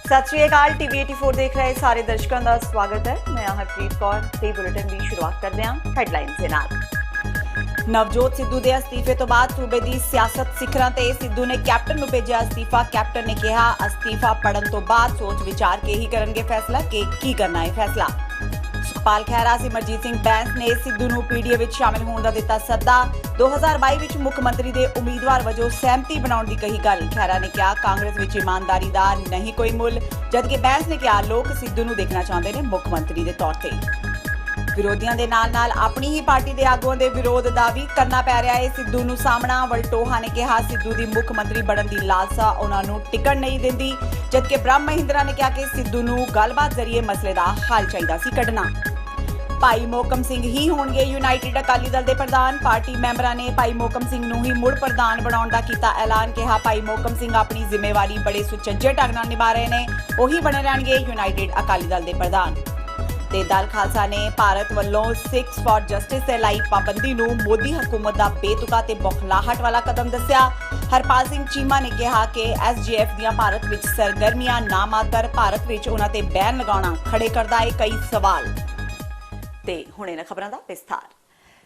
सत श्री अकाल। टीवी 84 देख रहे सारे दर्शकों का स्वागत है। मैं हरप्रीत कौर ते बुलेटिन की शुरुआत करते हैं हैडलाइनस दे नाल। नवजोत सिद्धू के अस्तीफे तो बाद सूबे की सियासत सिखरां ते सिद्धू ने कैप्टन नूं भेजिया अस्तीफा। कैप्टन ने कहा अस्तीफा पढ़न तो बाद सोच विचार के ही करनगे फैसला कि की करना है फैसला। सुखपाल खैरा सिमरजीत सिंह बैंस ने सिद्धू नूं पीडीए विच शामिल होने का दिता सद्दा। 2022 विच मुख मंत्री के उम्मीदवार वजों सहमति बनाउण दी कही गल। खैरा ने कहा कांग्रेस विच ईमानदारी दा नहीं कोई मुल, जबकि बैंस ने कहा लोग सिद्धू नूं देखना चाहते हैं मुख मंत्री के तौर पर। विरोधियों के नाल नाल अपनी ही पार्टी के आगुओं के विरोध का भी करना पै रहा है सिद्धू नूं सामना। वलटोहा ने कहा सिद्धू की मुख मंत्री बनने की लालसा उन्होंने टिकट नहीं देती, जबकि ब्रह्म महिंद्रा ने कहा कि सिद्धू नूं गलबात जरिए मसले का हल चाहिए सी कढ़ना। भाई मोहकम सिंह ही होणगे यूनाइटेड अकाली दल के प्रधान। पार्टी मैंबरां ने भाई मोहकम सिंह नूं ही मुड़ प्रधान बनाउण दा कीता ऐलान। कहा भाई मोहकम सिंह अपनी जिम्मेवारी बड़े सुचज्जे ढंग नाल निभा रहे हैं, उही बने रहणगे यूनाइटेड अकाली दल के प्रधान। ते दल खालसा ने भारत वालों सिक्स फॉर जस्टिस ते लाई पाबंदी नूं मोदी हुकूमत का बेतुका ते बौखलाहट वाला कदम दस्सिया। हरपाल सिंह चीमा ने कहा कि SGF दियां भारत विच सरगर्मियां ना मात्र भारत विच उन्हां ते बैन लगाउणा खड़े करदा है कई सवाल। ते हुणे ने खबरां दा विस्तार।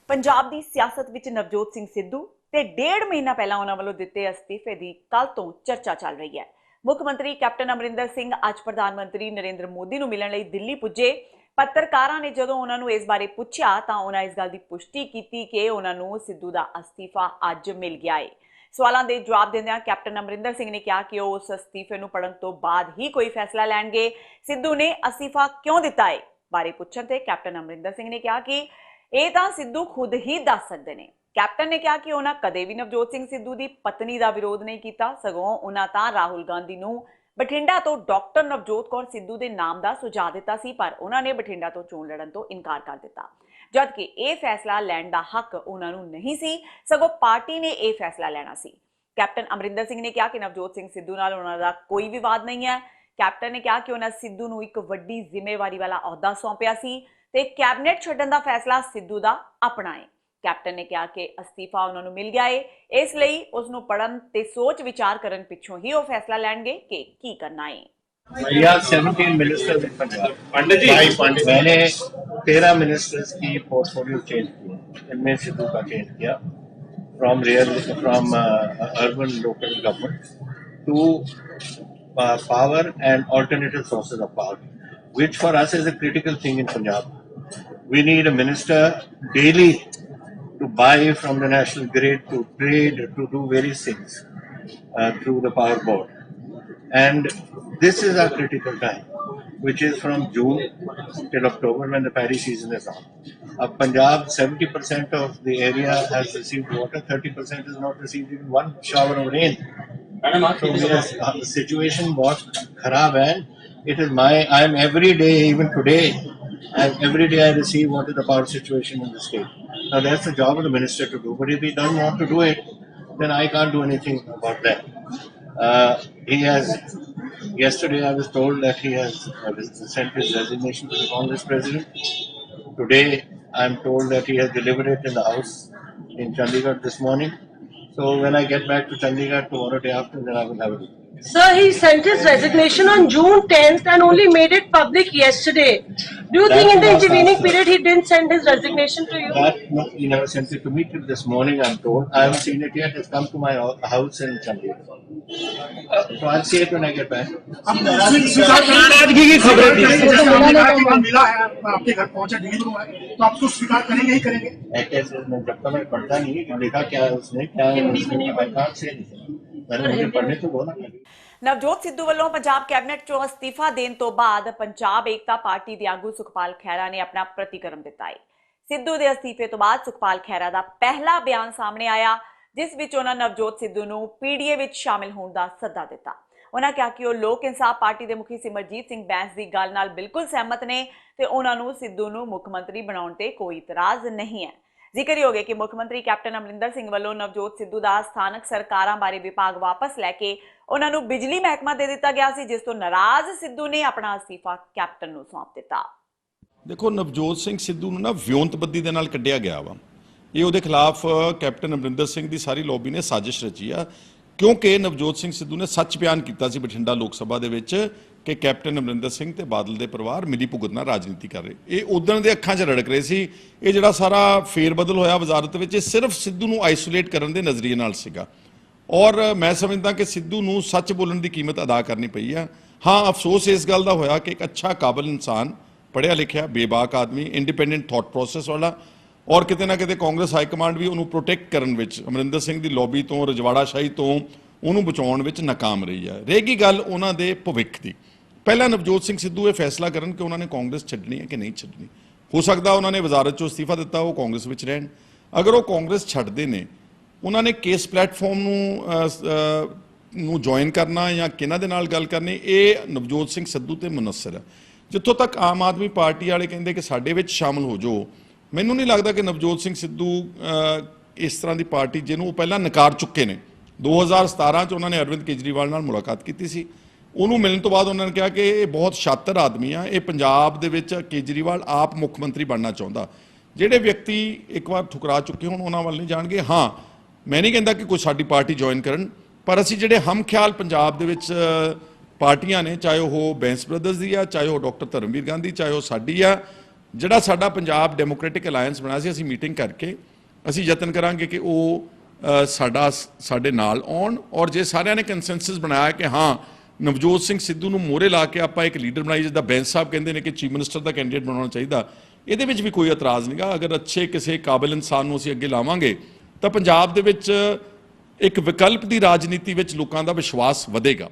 पंजाब दी सियासत विच नवजोत सिंह सिद्धू ते 1.5 महीना पहला उन्हां वल्लों दित्ते अस्तीफे दी कल तो चर्चा चल रही है। मुख मंत्री कैप्टन अमरिंदर सिंह अज प्रधानमंत्री नरेंद्र मोदी नूं मिलण लई दिल्ली पुजे। पत्रकारां ने जदों उन्हां नूं इस बारे पुछया तां उन्हां इस गल दी पुष्टि कीती कि उन्हां नूं सिद्धू दा अस्तीफा अज मिल गया है। सवालों के जवाब दिंदियां कैप्टन अमरिंदर सिंह ने कहा कि वह उस अस्तीफे नूं पढ़न तो बाद ही कोई फैसला लैणगे। सिद्धू ने अस्तीफा क्यों दिता है बारे पुछण ते कैप्टन अमरिंदर सिंह ने कहा कि यह तां सिद्धू खुद ही दस सकते हैं। कैप्टन ने कहा कि उन्होंने कदे भी नवजोत सिंह सिद्धू की पत्नी का विरोध नहीं किया, सगों उन्होंने तां राहुल गांधी नूं बठिंडा तो डॉक्टर नवजोत कौर सिद्धू के नाम का सुझाव दिता सी, पर उन्होंने बठिंडा तो चोण लड़न तो इनकार कर दिता, जबकि यह फैसला लैण का हक उन्होंने नहीं सी, सगों पार्टी ने यह फैसला लेना सी। कैप्टन अमरिंदर सिंह ने कहा कि नवजोत सिंह सिद्धू नाल उन्हां दा कोई विवाद नहीं है। कैप्टन ने कहा कि उन्हें सिद्धू नूं एक वड्डी जिम्मेवारी वाला अहुदा सौंपिया सी ते कैबिनेट छड्डण दा फैसला सिद्धू दा अपना है। कैप्टन ने कहा कि अस्तीफा उन्होंने मिल गया है, इसलिए उसनूं पढ़न ते सोच विचार करन पिछों ही वो फैसला लैणगे कि की करना है। भैया 17 मिनिस्टर्स इन पंजाब, मैंने 13 मिनिस्टर्स की पोर्टफोलियो चेंज किया, इनमें सिद्धू का चेंज किया from urban local government to power and alternative sources of power, which for us is a critical thing in Punjab. We need a minister daily to buy from the national grid, to trade, to do various things through the power board. And this is our critical time, which is from June till October when the paddy season is on. Punjab, 70% of the area has received water, 30% has not received even one shower of rain. So yes, the situation was kharab, and it is I am every day, even today, and every day I receive what is the power situation in the state. Now that's the job of the minister to do, but if he doesn't want to do it, then I can't do anything about that. He has, yesterday I was told that he has sent his resignation to the Congress president. Today I am told that he has delivered it in the house in Chandigarh this morning. So when I get back to Chandigarh tomorrow day after, then I will have it. Sir, he sent his resignation on June 10th and only made it public yesterday. Do you think in the intervening period he didn't send his resignation to you? No, he never sent it to me till this morning, I'm told. I haven't seen it yet. It's come to my house in Chandigarh. So I'll see it when I get back. नाराजगी की खबरें थी, मिला है आपके घर पहुंचा deliver हुआ है, तो आप उसको स्वीकार करेंगे ही करेंगे? ऐसे जब तक मैं पढ़ता नहीं कि लिखा क्या है उसने, क्या है उसने, I can't say anything. मैंने मुझे पढ़ने तो बोला। नवजोत सिद्धू वालों पंजाब कैबिनेट चों अस्तीफा देने तो बाद पंजाब एकता पार्टी के आगू सुखपाल खैरा ने अपना प्रतिक्रम दिता है। सिद्धू के अस्तीफे तो बाद सुखपाल खैरा का पहला बयान सामने आया, जिस विच उन्होंने नवजोत सिद्धू नूं पीडीए विच शामिल होने का सद्दा दिता। उन्होंने कहा कि वो लोक इंसाफ पार्टी के मुखी सिमरजीत सिंह बैंस की गल नाल बिल्कुल सहमत ने ते उन्होंने सिद्धू नूं मुख मंत्री बनाउण ते कोई इतराज नहीं है। जिक्र हो गया कि मुख्यमंत्री कैप्टन अमरिंदर सिंह वालों नवजोत सिद्धू का स्थानक सरकारां बारे विभाग वापस लैके उन्होंने बिजली महकमा दे दिता गया सी, जिस तो नाराज सिद्धू ने अपना अस्तीफा कैप्टन नूं सौंप दिता। देखो नवजोत सिंह सिद्धू नूं ना विਉਂਤਬੱਦੀ ਦੇ ਨਾਲ ਕੱਢਿਆ ਗਿਆ ਵਾ। ਇਹ ਉਹਦੇ ਖਿਲਾਫ ਕੈਪਟਨ ਅਮਰਿੰਦਰ ਸਿੰਘ ਦੀ ਸਾਰੀ ਲੌਬੀ ਨੇ ਸਾਜ਼ਿਸ਼ ਰਚੀ ਆ। ਕਿਉਂਕਿ ਨਵਜੋਤ ਸਿੰਘ ਸਿੱਧੂ ਨੇ ਸੱਚ ਬਿਆਨ ਕੀਤਾ ਸੀ ਬਠਿੰਡਾ ਲੋਕ ਸਭਾ ਦੇ ਵਿੱਚ ਕਿ ਕੈਪਟਨ ਅਮਰਿੰਦਰ ਸਿੰਘ ਤੇ ਬਾਦਲ ਦੇ ਪਰਿਵਾਰ ਮਿਲੀ ਭੁਗਤ ਨਾਲ ਰਾਜਨੀਤੀ ਕਰ ਰਹੇ। ਇਹ ਉਦਣ ਦੇ ਅੱਖਾਂ 'ਚ ਰੜਕ ਰਹੇ ਸੀ। ਇਹ ਜਿਹੜਾ ਸਾਰਾ ਫੇਰ ਬਦਲ ਹੋਇਆ ਵਜ਼ਾਰਤ ਵਿੱਚ, ਇਹ ਸਿਰਫ ਸਿੱਧੂ ਨੂੰ ਆਈਸੋਲੇਟ ਕਰਨ ਦੇ ਨਜ਼ਰੀਏ ਨਾਲ ਸੀਗਾ। ਔਰ ਮੈਂ ਸਮਝਦਾ ਕਿ ਸਿੱਧੂ ਨੂੰ ਸੱਚ ਬੋਲਣ ਦੀ ਕੀਮਤ ਅਦਾ ਕਰਨੀ ਪਈ ਆ। ਹਾਂ, ਅਫਸੋਸ ਇਸ ਗੱਲ ਦਾ ਹੋਇਆ ਕਿ ਇੱਕ ਅੱਛਾ ਕਾਬਲ ਇਨਸਾਨ, ਪੜ੍ਹਿਆ ਲਿਖਿਆ, ਬੇਬਾਕ ਆਦਮੀ, ਇੰਡੀਪੈਂਡੈਂਟ ਥਾਟ ਪ੍ਰੋਸੈਸ ਵਾਲਾ, ਔਰ ਕਿਤੇ ਨਾ ਕਿਤੇ ਕਾਂਗਰਸ ਹਾਈ ਕਮਾਂਡ ਵੀ ਉਹਨੂੰ ਪ੍ਰੋਟੈਕਟ ਕਰਨ ਵਿੱਚ, ਅਮਰਿੰਦਰ ਸਿੰਘ ਦੀ ਲੌਬੀ ਤੋਂ, ਰਜਵਾੜਾ ਸ਼ਾਹੀ ਤੋਂ ਉਹਨੂੰ ਬਚਾਉਣ ਵਿੱਚ ਨਾਕਾਮ ਰਹੀ ਹੈ। ਰਹੇਗੀ ਗੱਲ ਉਹਨਾਂ ਦੇ ਭਵਿੱਖ ਦੀ, ਪਹਿਲਾਂ ਨਵਜੋਤ ਸਿੰਘ ਸਿੱਧੂ ਇਹ ਫੈਸਲਾ ਕਰਨ ਕਿ ਉਹਨਾਂ ਨੇ ਕਾਂਗਰਸ ਛੱਡਣੀ ਹੈ ਕਿ ਨਹੀਂ ਛੱਡਣੀ। ਹੋ ਸਕਦਾ ਉਹਨਾਂ ਨੇ ਵਜ਼ਾਰਤ 'ਚੋਂ ਅਸਤੀਫਾ ਦਿੱਤਾ, ਉਹ ਕਾਂਗਰਸ ਵਿੱਚ ਰਹਿਣ। ਅਗਰ ਉਹ ਕਾਂਗਰਸ ਛੱਡਦੇ ਨੇ, ਉਹਨਾਂ ਨੇ ਕਿਸ ਪਲੇਟਫਾਰਮ ਨੂੰ ਜੁਆਇਨ ਕਰਨਾ ਜਾਂ ਕਿਹਨਾਂ ਦੇ ਨਾਲ ਗੱਲ ਕਰਨੀ, ਇਹ ਨਵਜੋਤ ਸਿੰਘ ਸਿੱਧੂ ਤੇ ਮੁਨੱਸਰ ਹੈ। ਜਿੱਥੋਂ ਤੱਕ ਆਮ ਆਦਮੀ ਪਾਰਟੀ ਵਾਲੇ ਕਹਿੰਦੇ ਕਿ ਸਾਡੇ ਵਿੱਚ ਸ਼ਾਮਲ ਹੋ ਜਾਓ, ਮੈਨੂੰ ਨਹੀਂ ਲੱਗਦਾ ਕਿ ਨਵਜੋਤ ਸਿੰਘ ਸਿੱਧੂ ਇਸ ਤਰ੍ਹਾਂ ਦੀ ਪਾਰਟੀ ਜਿਹਨੂੰ ਉਹ ਪਹਿਲਾਂ ਨਕਾਰ ਚੁੱਕੇ ਨੇ। 2017 'ਚ ਉਹਨਾਂ ਨੇ ਅਰਵਿੰਦ ਕੇਜਰੀਵਾਲ ਨਾਲ ਮੁਲਾਕਾਤ ਕੀਤੀ ਸੀ। ਉਹਨੂੰ ਮਿਲਣ ਤੋਂ ਬਾਅਦ ਉਹਨਾਂ ਨੇ ਕਿਹਾ ਕਿ ਇਹ ਬਹੁਤ ਸ਼ਾਤਰ ਆਦਮੀ ਆ, ਇਹ ਪੰਜਾਬ ਦੇ ਵਿੱਚ ਕੇਜਰੀਵਾਲ ਆਪ ਮੁੱਖ ਮੰਤਰੀ ਬਣਨਾ ਚਾਹੁੰਦਾ। ਜਿਹੜੇ ਵਿਅਕਤੀ ਇੱਕ ਵਾਰ ਠੁਕਰਾ ਚੁੱਕੇ ਹੋਣ ਉਹਨਾਂ ਵੱਲ ਨਹੀਂ ਜਾਣਗੇ। ਹਾਂ, ਮੈਂ ਨਹੀਂ ਕਹਿੰਦਾ ਕਿ ਕੋਈ ਸਾਡੀ ਪਾਰਟੀ ਜੁਆਇਨ ਕਰਨ, ਪਰ ਅਸੀਂ ਜਿਹੜੇ ਹਮ ਖਿਆਲ ਪੰਜਾਬ ਦੇ ਵਿੱਚ ਪਾਰਟੀਆਂ ਨੇ, ਚਾਹੇ ਉਹ ਬੈਂਸ ਬ੍ਰਦਰਸ ਦੀ ਆ, ਚਾਹੇ ਉਹ ਡਾਕਟਰ ਧਰਮਵੀਰ ਗਾਂਧੀ, ਚਾਹੇ ਉਹ ਸਾਡੀ ਆ, ਜਿਹੜਾ ਸਾਡਾ ਪੰਜਾਬ ਡੈਮੋਕ੍ਰੈਟਿਕ ਅਲਾਇੰਸ ਬਣਿਆ ਸੀ, ਅਸੀਂ ਮੀਟਿੰਗ ਕਰਕੇ ਅਸੀਂ ਯਤਨ ਕਰਾਂਗੇ ਕਿ ਉਹ ਸਾਡੇ ਨਾਲ ਆਉਣ। ਔਰ ਜੇ ਸਾਰਿਆਂ ਨੇ ਕੰਸੈਂਸਸ ਬਣਾਇਆ ਕਿ ਹਾਂ ਨਵਜੋਤ ਸਿੰਘ ਸਿੱਧੂ ਨੂੰ ਮੋਹਰੇ ਲਾ ਕੇ ਆਪਾਂ ਇੱਕ ਲੀਡਰ ਬਣਾਈ, ਜਿੱਦਾਂ ਬੈਂਸ ਸਾਹਿਬ ਕਹਿੰਦੇ ਨੇ ਕਿ ਚੀਫ ਮਿਨਿਸਟਰ ਦਾ ਕੈਂਡੀਡੇਟ ਬਣਾਉਣਾ ਚਾਹੀਦਾ, ਇਹਦੇ ਵਿੱਚ ਵੀ ਕੋਈ ਇਤਰਾਜ਼ ਨਹੀਂਗਾ। ਅਗਰ ਅੱਛੇ ਕਿਸੇ ਕਾਬਿਲ ਇਨਸਾਨ ਨੂੰ ਅਸੀਂ ਅੱਗੇ ਲਾਵਾਂਗੇ ਤਾਂ ਪੰਜਾਬ ਦੇ ਵਿੱਚ ਇੱਕ ਵਿਕਲਪ ਦੀ ਰਾਜਨੀਤੀ ਵਿੱਚ ਲੋਕਾਂ ਦਾ ਵਿਸ਼ਵਾਸ ਵਧੇਗਾ।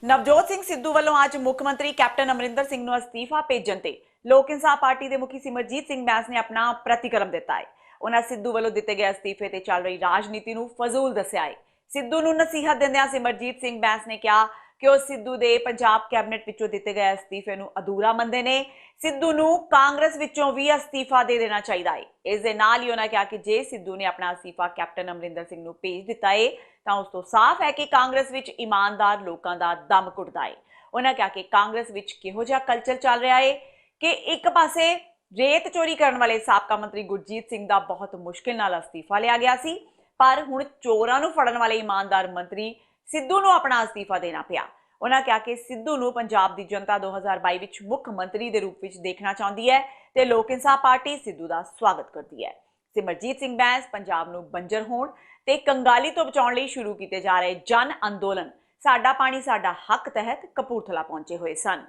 ਨਵਜੋਤ ਸਿੰਘ ਸਿੱਧੂ ਵੱਲੋਂ ਅੱਜ ਮੁੱਖ ਮੰਤਰੀ ਕੈਪਟਨ ਅਮਰਿੰਦਰ ਸਿੰਘ ਨੂੰ ਅਸਤੀਫਾ ਭੇਜਣ ਤੇ ਲੋਕ ਇਨਸਾਫ ਪਾਰਟੀ ਦੇ ਮੁਖੀ ਸਿਮਰਜੀਤ ਸਿੰਘ ਬੈਂਸ ਨੇ ਆਪਣਾ ਪ੍ਰਤੀਕਰਮ ਦਿੱਤਾ ਹੈ। ਉਹਨਾਂ ਸਿੱਧੂ ਵੱਲੋਂ ਦਿੱਤੇ ਗਏ ਅਸਤੀਫੇ ਤੇ ਚੱਲ ਰਹੀ ਰਾਜਨੀਤੀ ਨੂੰ ਫਜ਼ੂਲ ਦੱਸਿਆ ਹੈ। ਸਿੱਧੂ ਨੂੰ ਨਸੀਹਤ ਦਿੰਦਿਆਂ ਸਿਮਰਜੀਤ ਸਿੰਘ ਬੈਂਸ ਨੇ ਕਿਹਾ ਕਿ ਉਹ ਸਿੱਧੂ ਦੇ ਪੰਜਾਬ ਕੈਬਨਿਟ ਵਿੱਚੋਂ ਦਿੱਤੇ ਗਏ ਅਸਤੀਫੇ ਨੂੰ ਅਧੂਰਾ ਮੰਨਦੇ ਨੇ। ਸਿੱਧੂ ਨੂੰ ਕਾਂਗਰਸ ਵਿੱਚੋਂ ਵੀ ਅਸਤੀਫਾ ਦੇ ਦੇਣਾ ਚਾਹੀਦਾ ਹੈ। ਇਸ ਦੇ ਨਾਲ ਹੀ ਉਹਨਾਂ ਕਿਹਾ ਕਿ ਜੇ ਸਿੱਧੂ ਨੇ ਆਪਣਾ ਅਸਤੀਫਾ ਕੈਪਟਨ ਅਮਰਿੰਦਰ ਸਿੰਘ ਨੂੰ ਭੇਜ ਦਿੱਤਾ ਹੈ ਤਾਂ ਉਸ ਤੋਂ ਸਾਫ਼ ਹੈ ਕਿ ਕਾਂਗਰਸ ਵਿੱਚ ਇਮਾਨਦਾਰ ਲੋਕਾਂ ਦਾ ਦਮ ਘੁੱਟਦਾ ਹੈ। ਉਹਨਾਂ ਕਿਹਾ ਕਿ ਕਾਂਗਰਸ ਵਿੱਚ ਕਿਹੋ ਜਿਹਾ ਕਲਚਰ ਚੱਲ ਰਿਹਾ ਹੈ ਕਿ ਇੱਕ ਪਾਸੇ ਰੇਤ ਚੋਰੀ ਕਰਨ ਵਾਲੇ ਸਾਬਕਾ ਮੰਤਰੀ ਗੁਰਜੀਤ ਸਿੰਘ ਦਾ ਬਹੁਤ ਮੁਸ਼ਕਿਲ ਨਾਲ ਅਸਤੀਫਾ ਲਿਆ ਗਿਆ ਸੀ, ਪਰ ਹੁਣ ਚੋਰਾਂ ਨੂੰ ਫੜਨ ਵਾਲੇ ਇਮਾਨਦਾਰ ਮੰਤਰੀ ਸਿੱਧੂ ਨੂੰ ਆਪਣਾ ਅਸਤੀਫਾ ਦੇਣਾ ਪਿਆ। ਉਹਨਾਂ ਕਿਹਾ ਕਿ ਸਿੱਧੂ ਨੂੰ ਪੰਜਾਬ ਦੀ ਜਨਤਾ 2022 ਵਿੱਚ ਮੁੱਖ ਮੰਤਰੀ ਦੇ ਰੂਪ ਵਿੱਚ ਦੇਖਣਾ ਚਾਹੁੰਦੀ ਹੈ ਤੇ ਲੋਕ ਇਨਸਾਫ ਪਾਰਟੀ ਸਿੱਧੂ ਦਾ ਸਵਾਗਤ ਕਰਦੀ ਹੈ। ਸਿਮਰਜੀਤ ਸਿੰਘ ਬੈਂਸ ਪੰਜਾਬ ਨੂੰ ਬੰਜਰ ਹੋਣ ਤੇ ਕੰਗਾਲੀ ਤੋਂ ਬਚਾਉਣ ਲਈ ਸ਼ੁਰੂ ਕੀਤੇ ਜਾ ਰਹੇ ਜਨ ਅੰਦੋਲਨ ਸਾਡਾ ਪਾਣੀ ਸਾਡਾ ਹੱਕ ਤਹਿਤ ਕਪੂਰਥਲਾ ਪਹੁੰਚੇ ਹੋਏ ਸਨ।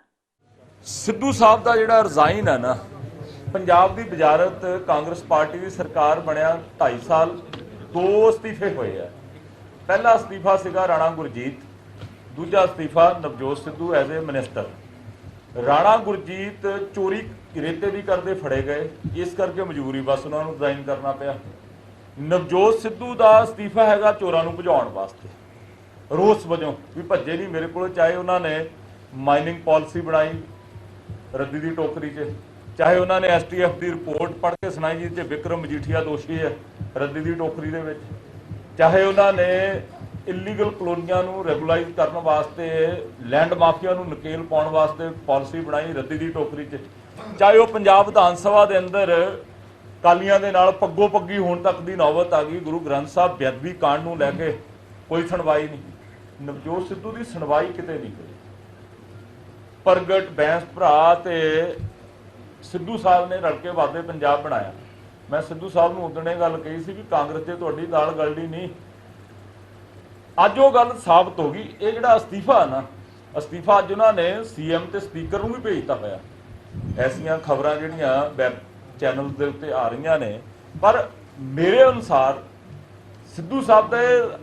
ਸਿੱਧੂ ਸਾਹਿਬ ਦਾ ਜਿਹੜਾ ਰਿਜ਼ਾਈਨ ਹੈ ਨਾ, ਪੰਜਾਬ ਦੀ ਵਜ਼ਾਰਤ ਕਾਂਗਰਸ ਪਾਰਟੀ ਦੀ ਸਰਕਾਰ ਬਣਿਆ 2.5 ਸਾਲ 2 ਅਸਤੀਫੇ ਹੋਏ ਆ। ਪਹਿਲਾ ਅਸਤੀਫਾ ਸੀਗਾ ਰਾਣਾ ਗੁਰਜੀਤ, ਦੂਜਾ ਅਸਤੀਫਾ Navjot Sidhu as a minister. Rana Gurjeet ਚੋਰੀ ਰੇਤੇ ਦੀ ਕਰਦੇ ਫੜੇ ਗਏ, ਇਸ ਕਰਕੇ ਮਜਬੂਰੀ ਬਸ ਉਹਨਾਂ ਨੂੰ ਰਿਜ਼ਾਈਨ ਕਰਨਾ ਪਿਆ। ਨਵਜੋਤ ਸਿੱਧੂ ਦਾ ਅਸਤੀਫਾ ਹੈਗਾ ਚੋਰਾਂ ਨੂੰ ਭਜਾਉਣ ਵਾਸਤੇ, ਰੋਸ ਵਜੋਂ ਵੀ ਭੱਜੇ ਨਹੀਂ ਮੇਰੇ ਕੋਲ। ਚਾਹੇ ਉਹਨਾਂ ਨੇ ਮਾਈਨਿੰਗ ਪਾਲਿਸੀ ਬਣਾਈ ਰੱਦੀ ਦੀ ਟੋਕਰੀ 'ਚ, ਚਾਹੇ ਉਹਨਾਂ ਨੇ STF ਦੀ ਰਿਪੋਰਟ ਪੜ੍ਹ ਕੇ ਸੁਣਾਈ ਜਿਹਦੇ 'ਚ ਵਿਕਰਮ ਮਜੀਠੀਆ ਦੋਸ਼ੀ ਹੈ ਰੱਦੀ ਦੀ ਟੋਕਰੀ ਦੇ ਵਿੱਚ, ਚਾਹੇ ਉਹਨਾਂ ਨੇ ਇਲੀਗਲ ਕਲੋਨੀਆਂ ਨੂੰ ਰੈਗੂਲਾਈਜ਼ ਕਰਨ ਵਾਸਤੇ, ਲੈਂਡ ਮਾਫੀਆ ਨੂੰ ਨਕੇਲ ਪਾਉਣ ਵਾਸਤੇ ਪਾਲਿਸੀ ਬਣਾਈ ਰੱਦੀ ਦੀ ਟੋਕਰੀ 'ਚ, ਚਾਹੇ ਉਹ ਪੰਜਾਬ ਵਿਧਾਨ ਸਭਾ ਦੇ ਅੰਦਰ ਕਾਲੀਆਂ ਦੇ ਨਾਲ ਪੱਗੋ ਪੱਗੀ ਹੋਣ ਤੱਕ ਦੀ ਨੌਬਤ ਆ ਗਈ। ਗੁਰੂ ਗ੍ਰੰਥ ਸਾਹਿਬ ਬੇਅਦਬੀ ਕਾਂਡ ਨੂੰ ਲੈ ਕੇ ਕੋਈ ਸੁਣਵਾਈ ਨਹੀਂ। ਨਵਜੋਤ ਸਿੱਧੂ ਦੀ ਸੁਣਵਾਈ ਕਿਤੇ ਨਹੀਂ ਹੋਈ। ਪ੍ਰਗਟ ਬੈਂਸ ਭਰਾ ਤੇ ਸਿੱਧੂ ਸਾਹਿਬ ਨੇ ਰਲ ਕੇ ਵਾਦੇ ਪੰਜਾਬ ਬਣਾਇਆ। ਮੈਂ ਸਿੱਧੂ ਸਾਹਿਬ ਨੂੰ ਉਦੋਂ ਇਹ ਗੱਲ ਕਹੀ ਸੀ ਵੀ ਕਾਂਗਰਸ ਤੇ ਤੁਹਾਡੀ ਦਾਲ ਗਲਦੀ ਨਹੀਂ। ਅੱਜ ਉਹ ਗੱਲ ਸਾਬਤ ਹੋ ਗਈ। ਇਹ ਜਿਹੜਾ ਅਸਤੀਫਾ ਹੈ ਨਾ, ਅਸਤੀਫਾ ਅੱਜ ਉਹਨਾਂ ਨੇ CM ਤੇ ਸਪੀਕਰ ਨੂੰ ਵੀ ਭੇਜਤਾ ਹੋਇਆ। ਐਸੀਆਂ ਖਬਰਾਂ ਜਿਹੜੀਆਂ ਵੈਬ ਚੈਨਲ ਦੇ ਉੱਤੇ ਆ ਰਹੀਆਂ ਨੇ, ਪਰ ਮੇਰੇ ਅਨੁਸਾਰ ਸਿੱਧੂ ਸਾਹਿਬ ਦਾ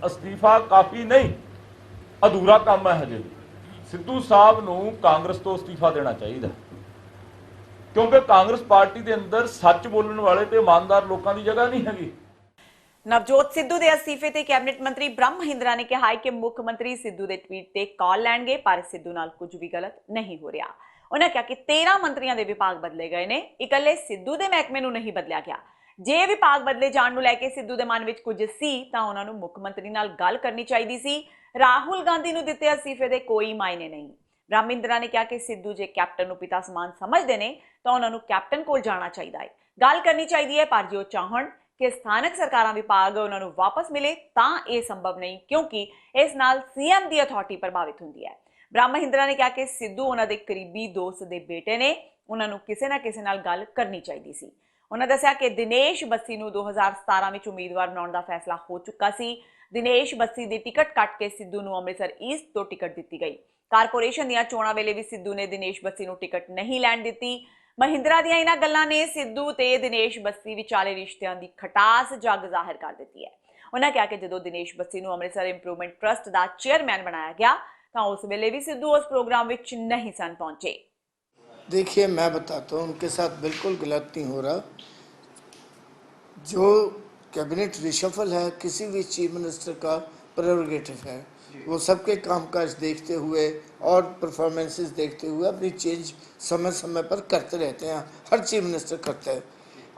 ਅਸਤੀਫਾ ਕਾਫੀ ਨਹੀਂ, ਅਧੂਰਾ ਕੰਮ ਹੈ ਹਜੇ। ਸਿੱਧੂ ਸਾਹਿਬ ਨੂੰ ਕਾਂਗਰਸ ਤੋਂ ਅਸਤੀਫਾ ਦੇਣਾ ਚਾਹੀਦਾ, ਕਿਉਂਕਿ ਕਾਂਗਰਸ ਪਾਰਟੀ ਦੇ ਅੰਦਰ ਸੱਚ ਬੋਲਣ ਵਾਲੇ ਤੇ ਇਮਾਨਦਾਰ ਲੋਕਾਂ ਦੀ ਜਗ੍ਹਾ ਨਹੀਂ ਹੈਗੀ। ਨਵਜੋਤ ਸਿੱਧੂ ਦੇ ਅਸਤੀਫੇ ਤੇ ਕੈਬਨਿਟ ਮੰਤਰੀ ਬ੍ਰਹਮ ਮਹਿੰਦਰਾ ਨੇ ਕਿਹਾ ਕਿ ਮੁੱਖ ਮੰਤਰੀ ਸਿੱਧੂ ਦੇ ਟਵੀਟ ਤੇ ਕਾਲ ਲੈਣਗੇ, ਪਰ ਸਿੱਧੂ ਨਾਲ ਕੁਝ ਵੀ ਗਲਤ ਨਹੀਂ ਹੋ ਰਿਹਾ। ਉਹਨਾਂ ਕਿਹਾ ਕਿ 13 ਮੰਤਰੀਆਂ ਦੇ ਵਿਭਾਗ ਬਦਲੇ ਗਏ ਨੇ, ਇਕੱਲੇ ਸਿੱਧੂ ਦੇ ਮਹਿਕਮੇ ਨੂੰ ਨਹੀਂ ਬਦਲਿਆ ਗਿਆ। ਜੇ ਵਿਭਾਗ ਬਦਲੇ ਜਾਣ ਨੂੰ ਲੈ ਕੇ ਸਿੱਧੂ ਦੇ ਮਨ ਵਿੱਚ ਕੁਝ ਸੀ ਤਾਂ ਉਹਨਾਂ ਨੂੰ ਮੁੱਖ ਮੰਤਰੀ ਨਾਲ ਗੱਲ ਕਰਨੀ ਚਾਹੀਦੀ ਸੀ। ਰਾਹੁਲ ਗਾਂਧੀ ਨੂੰ ਦਿੱਤੇ ਅਸਤੀਫੇ ਦੇ ਕੋਈ ਮਾਇਨੇ ਨਹੀਂ। ਬ੍ਰਹਮ ਮਹਿੰਦਰਾ ਨੇ ਕਿਹਾ ਕਿ ਸਿੱਧੂ ਜੇ ਕੈਪਟਨ ਨੂੰ ਪਿਤਾ ਸਮਾਨ ਸਮਝਦੇ ਨੇ ਤਾਂ ਉਹਨਾਂ ਨੂੰ ਕੈਪਟਨ ਕੋਲ ਜਾਣਾ ਚਾਹੀਦਾ ਹੈ, ਗੱਲ ਕਰਨੀ ਚਾਹੀਦੀ ਹੈ, ਪਰ ਜੇ ਉਹ ਚਾਹਣ ਕਿ ਸਥਾਨਕ ਸਰਕਾਰਾਂ ਵਿਭਾਗ ਉਹਨਾਂ ਨੂੰ ਵਾਪਸ ਮਿਲੇ ਤਾਂ ਇਹ ਸੰਭਵ ਨਹੀਂ, ਕਿਉਂਕਿ ਇਸ ਨਾਲ ਸੀਐਮ ਦੀ ਅਥਾਰਟੀ ਪ੍ਰਭਾਵਿਤ ਹੁੰਦੀ ਹੈ। ਬ੍ਰਹਮ ਮਹਿੰਦਰਾ ਨੇ ਕਿਹਾ ਕਿ ਸਿੱਧੂ ਉਹਨਾਂ ਦੇ ਕਰੀਬੀ ਦੋਸਤ ਦੇ ਬੇਟੇ ਨੇ, ਉਹਨਾਂ ਨੂੰ ਕਿਸੇ ਨਾ ਕਿਸੇ ਨਾਲ ਗੱਲ ਕਰਨੀ ਚਾਹੀਦੀ ਸੀ। ਉਹਨਾਂ ਦੱਸਿਆ ਕਿ ਦਿਨੇਸ਼ ਬੱਸੀ ਨੂੰ 2017 ਵਿੱਚ ਉਮੀਦਵਾਰ ਬਣਾਉਣ ਦਾ ਫੈਸਲਾ ਹੋ ਚੁੱਕਾ ਸੀ। ਦਿਨੇਸ਼ ਬੱਸੀ ਦੀ ਟਿਕਟ ਕੱਟ ਕੇ ਸਿੱਧੂ ਨੂੰ ਅੰਮ੍ਰਿਤਸਰ ਈਸਟ ਤੋਂ ਟਿਕਟ ਦਿੱਤੀ ਗਈ। ਕਾਰਪੋਰੇਸ਼ਨ ਦੀਆਂ ਚੋਣਾਂ ਵੇਲੇ ਵੀ ਸਿੱਧੂ ਨੇ ਦਿਨੇਸ਼ ਬੱਸੀ ਨੂੰ ਟਿਕਟ ਨਹੀਂ ਲੈਣ ਦਿੱਤੀ। ਮਹਿੰਦਰਾ ਦੀਆਂ ਇਹਨਾਂ ਗੱਲਾਂ ਨੇ ਸਿੱਧੂ ਤੇ ਦਿਨੇਸ਼ ਬੱਸੀ ਵਿਚਾਲੇ ਰਿਸ਼ਤਿਆਂ ਦੀ ਖਟਾਸ ਜਗ ਜ਼ਾਹਿਰ ਕਰ ਦਿੱਤੀ ਹੈ। ਉਹਨਾਂ ਕਿਹਾ ਕਿ ਜਦੋਂ ਦਿਨੇਸ਼ ਬੱਸੀ ਨੂੰ ਅੰਮ੍ਰਿਤਸਰ ਇੰਪਰੂਵਮੈਂਟ ਟਰਸਟ ਦਾ ਚੇਅਰਮੈਨ ਬਣਾਇਆ ਗਿਆ ਤਾਂ ਉਸ ਵੇਲੇ भी सिद्धू उस प्रोग्राम में नहीं सन पहुंचे। देखिए, मैं बताता हूँ, उनके साथ बिल्कुल गलत नहीं हो रहा। जो कैबिनेट रिशफल है किसी भी चीफ मिनिस्टर का प्रेरोगेटिव है, वो सबके कामकाज देखते हुए और परफॉर्मेंसेस देखते हुए अपनी चेंज समय समय पर करते रहते हैं। हर चीफ मिनिस्टर करता है।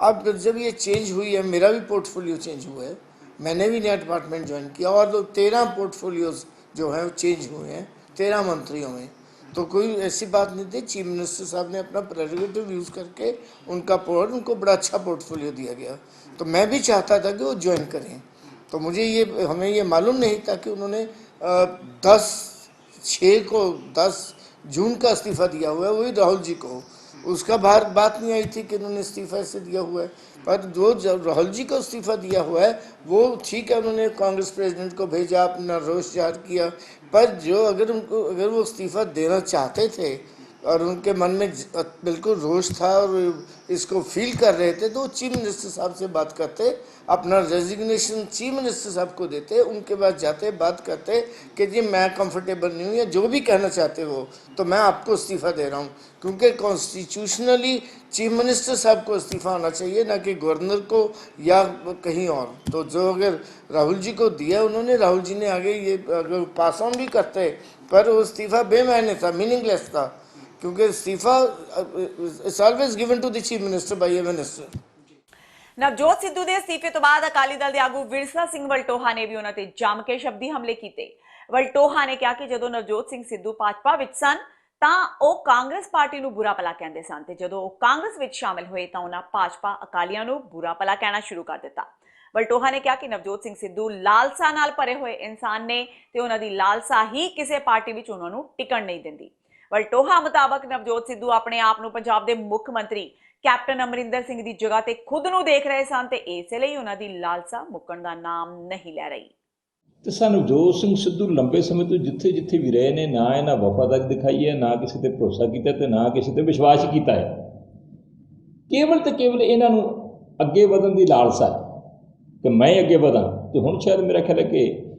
अब जब ये चेंज हुई है, मेरा भी पोर्टफोलियो चेंज हुआ है, मैंने भी नया डिपार्टमेंट ज्वाइन किया और 13 पोर्टफोलियोज जो है वो चेंज हुए हैं 13 मंत्रियों में। तो कोई ऐसी बात नहीं थी। चीफ मिनिस्टर साहब ने अपना प्रेरोगेटिव यूज़ करके उनको बड़ा अच्छा पोर्टफोलियो दिया गया। तो मैं भी चाहता था कि वो ज्वाइन करें। तो हमें ये मालूम नहीं था कि उन्होंने 10 जून का इस्तीफ़ा दिया हुआ है, वही राहुल जी को। उसका बात नहीं आई थी कि उन्होंने इस्तीफ़ा ऐसे दिया हुआ है। पर जो राहुल जी को इस्तीफ़ा दिया हुआ है वो ठीक है, उन्होंने कांग्रेस प्रेसिडेंट को भेजा, अपना रोष जाहिर किया। पर जो अगर वो इस्तीफ़ा देना चाहते थे और उनके मन में बिल्कुल रोष था और इसको फील कर रहे थे, तो वो चीफ मिनिस्टर साहब से बात करते, अपना रेजिग्नेशन चीफ मिनिस्टर साहब को देते, उनके पास जाते, बात करते कि जी मैं कंफर्टेबल नहीं हूँ या जो भी कहना चाहते हो, तो मैं आपको इस्तीफ़ा दे रहा हूँ। क्योंकि कॉन्स्टिट्यूशनली चीफ मिनिस्टर साहब को इस्तीफ़ा होना चाहिए, ना कि गवर्नर को या कहीं और। तो जो अगर राहुल जी को दिया उन्होंने, राहुल जी ने आगे ये अगर पास ऑन भी करते, पर वो इस्तीफ़ा बेमायने था, मीनिंगलेस था, क्योंकि इस्तीफ़ा is always given to the chief minister by a minister. Navjot Sidhu ਦੇ ਅਸਤੀਫੇ ਤੋਂ ਬਾਅਦ ਅਕਾਲੀ ਦਲ ਦੇ ਆਗੂ ਵਿਰਸਾ ਸਿੰਘ ਵਲਟੋਹਾ ਨੇ ਵੀ ਉਹਨਾਂ ਤੇ ਜੰਮ ਕੇ ਸ਼ਬਦੀ ਹਮਲੇ ਕੀਤੇ। ਵਲਟੋਹਾ ਨੇ ਕਿਹਾ ਕਿ ਜਦੋਂ ਨਵਜੋਤ ਸਿੰਘ ਸਿੱਧੂ ਭਾਜਪਾ ਵਿੱਚ ਸਨ ਤਾਂ ਉਹ ਕਾਂਗਰਸ ਪਾਰਟੀ ਨੂੰ ਬੁਰਾ ਭਲਾ ਕਹਿੰਦੇ ਸਨ ਤੇ ਜਦੋਂ ਉਹ ਕਾਂਗਰਸ ਵਿੱਚ ਸ਼ਾਮਿਲ ਹੋਏ ਤਾਂ ਉਹਨਾਂ ਭਾਜਪਾ ਅਕਾਲੀਆਂ ਨੂੰ ਬੁਰਾ ਭਲਾ ਕਹਿਣਾ ਸ਼ੁਰੂ ਕਰ ਦਿੱਤਾ। ਵਲਟੋਹਾ ਨੇ ਕਿਹਾ ਕਿ ਨਵਜੋਤ ਸਿੰਘ ਸਿੱਧੂ ਲਾਲਸਾ ਨਾਲ ਭਰੇ ਹੋਏ ਇਨਸਾਨ ਨੇ ਤੇ ਉਹਨਾਂ ਦੀ ਲਾਲਸਾ ਹੀ ਕਿਸੇ ਪਾਰਟੀ ਵਿੱਚ ਉਹਨਾਂ ਨੂੰ ਟਿਕਣ ਨਹੀਂ ਦਿੰਦੀ। ਵਲਟੋਹਾ ਮੁਤਾਬਕ ਨਵਜੋਤ ਸਿੱਧੂ ਆਪਣੇ ਆਪ ਨੂੰ ਪੰਜਾਬ ਦੇ ਮੁੱਖ ਮੰਤਰੀ ਕੈਪਟਨ ਅਮਰਿੰਦਰ ਸਿੰਘ ਦੀ ਜਗ੍ਹਾ ਤੇ ਖੁਦ ਨੂੰ ਦੇਖ ਰਹੇ ਸਨ ਤੇ ਇਸੇ ਲਈ ਉਹਨਾਂ ਦੀ ਲਾਲਸਾ ਮੁੱਕਣ ਦਾ ਨਾਮ ਨਹੀਂ ਲੈ ਰਹੀ। ਤੇ ਸਾਨੂੰ ਨਵਜੋਤ ਸਿੰਘ ਸਿੱਧੂ ਲੰਬੇ ਸਮੇਂ ਤੋਂ ਜਿੱਥੇ ਵੀ ਰਹੇ ਨੇ, ਨਾ ਇਹਨਾਂ ਵਫਾਦਾਰੀ ਦਿਖਾਈ ਹੈ, ਨਾ ਕਿਸੇ ਤੇ ਭਰੋਸਾ ਕੀਤਾ ਤੇ ਨਾ ਕਿਸੇ ਤੇ ਵਿਸ਼ਵਾਸ ਕੀਤਾ ਹੈ। ਕੇਵਲ ਤੇ ਕੇਵਲ ਇਹਨਾਂ ਨੂੰ ਅੱਗੇ ਵਧਣ ਦੀ ਲਾਲਸਾ ਹੈ ਕਿ ਮੈਂ ਅੱਗੇ ਵਧਾਂ। ਤੇ ਹੁਣ ਸ਼ਾਇਦ ਮੇਰਾ ਖਿਆਲ ਹੈ ਕਿ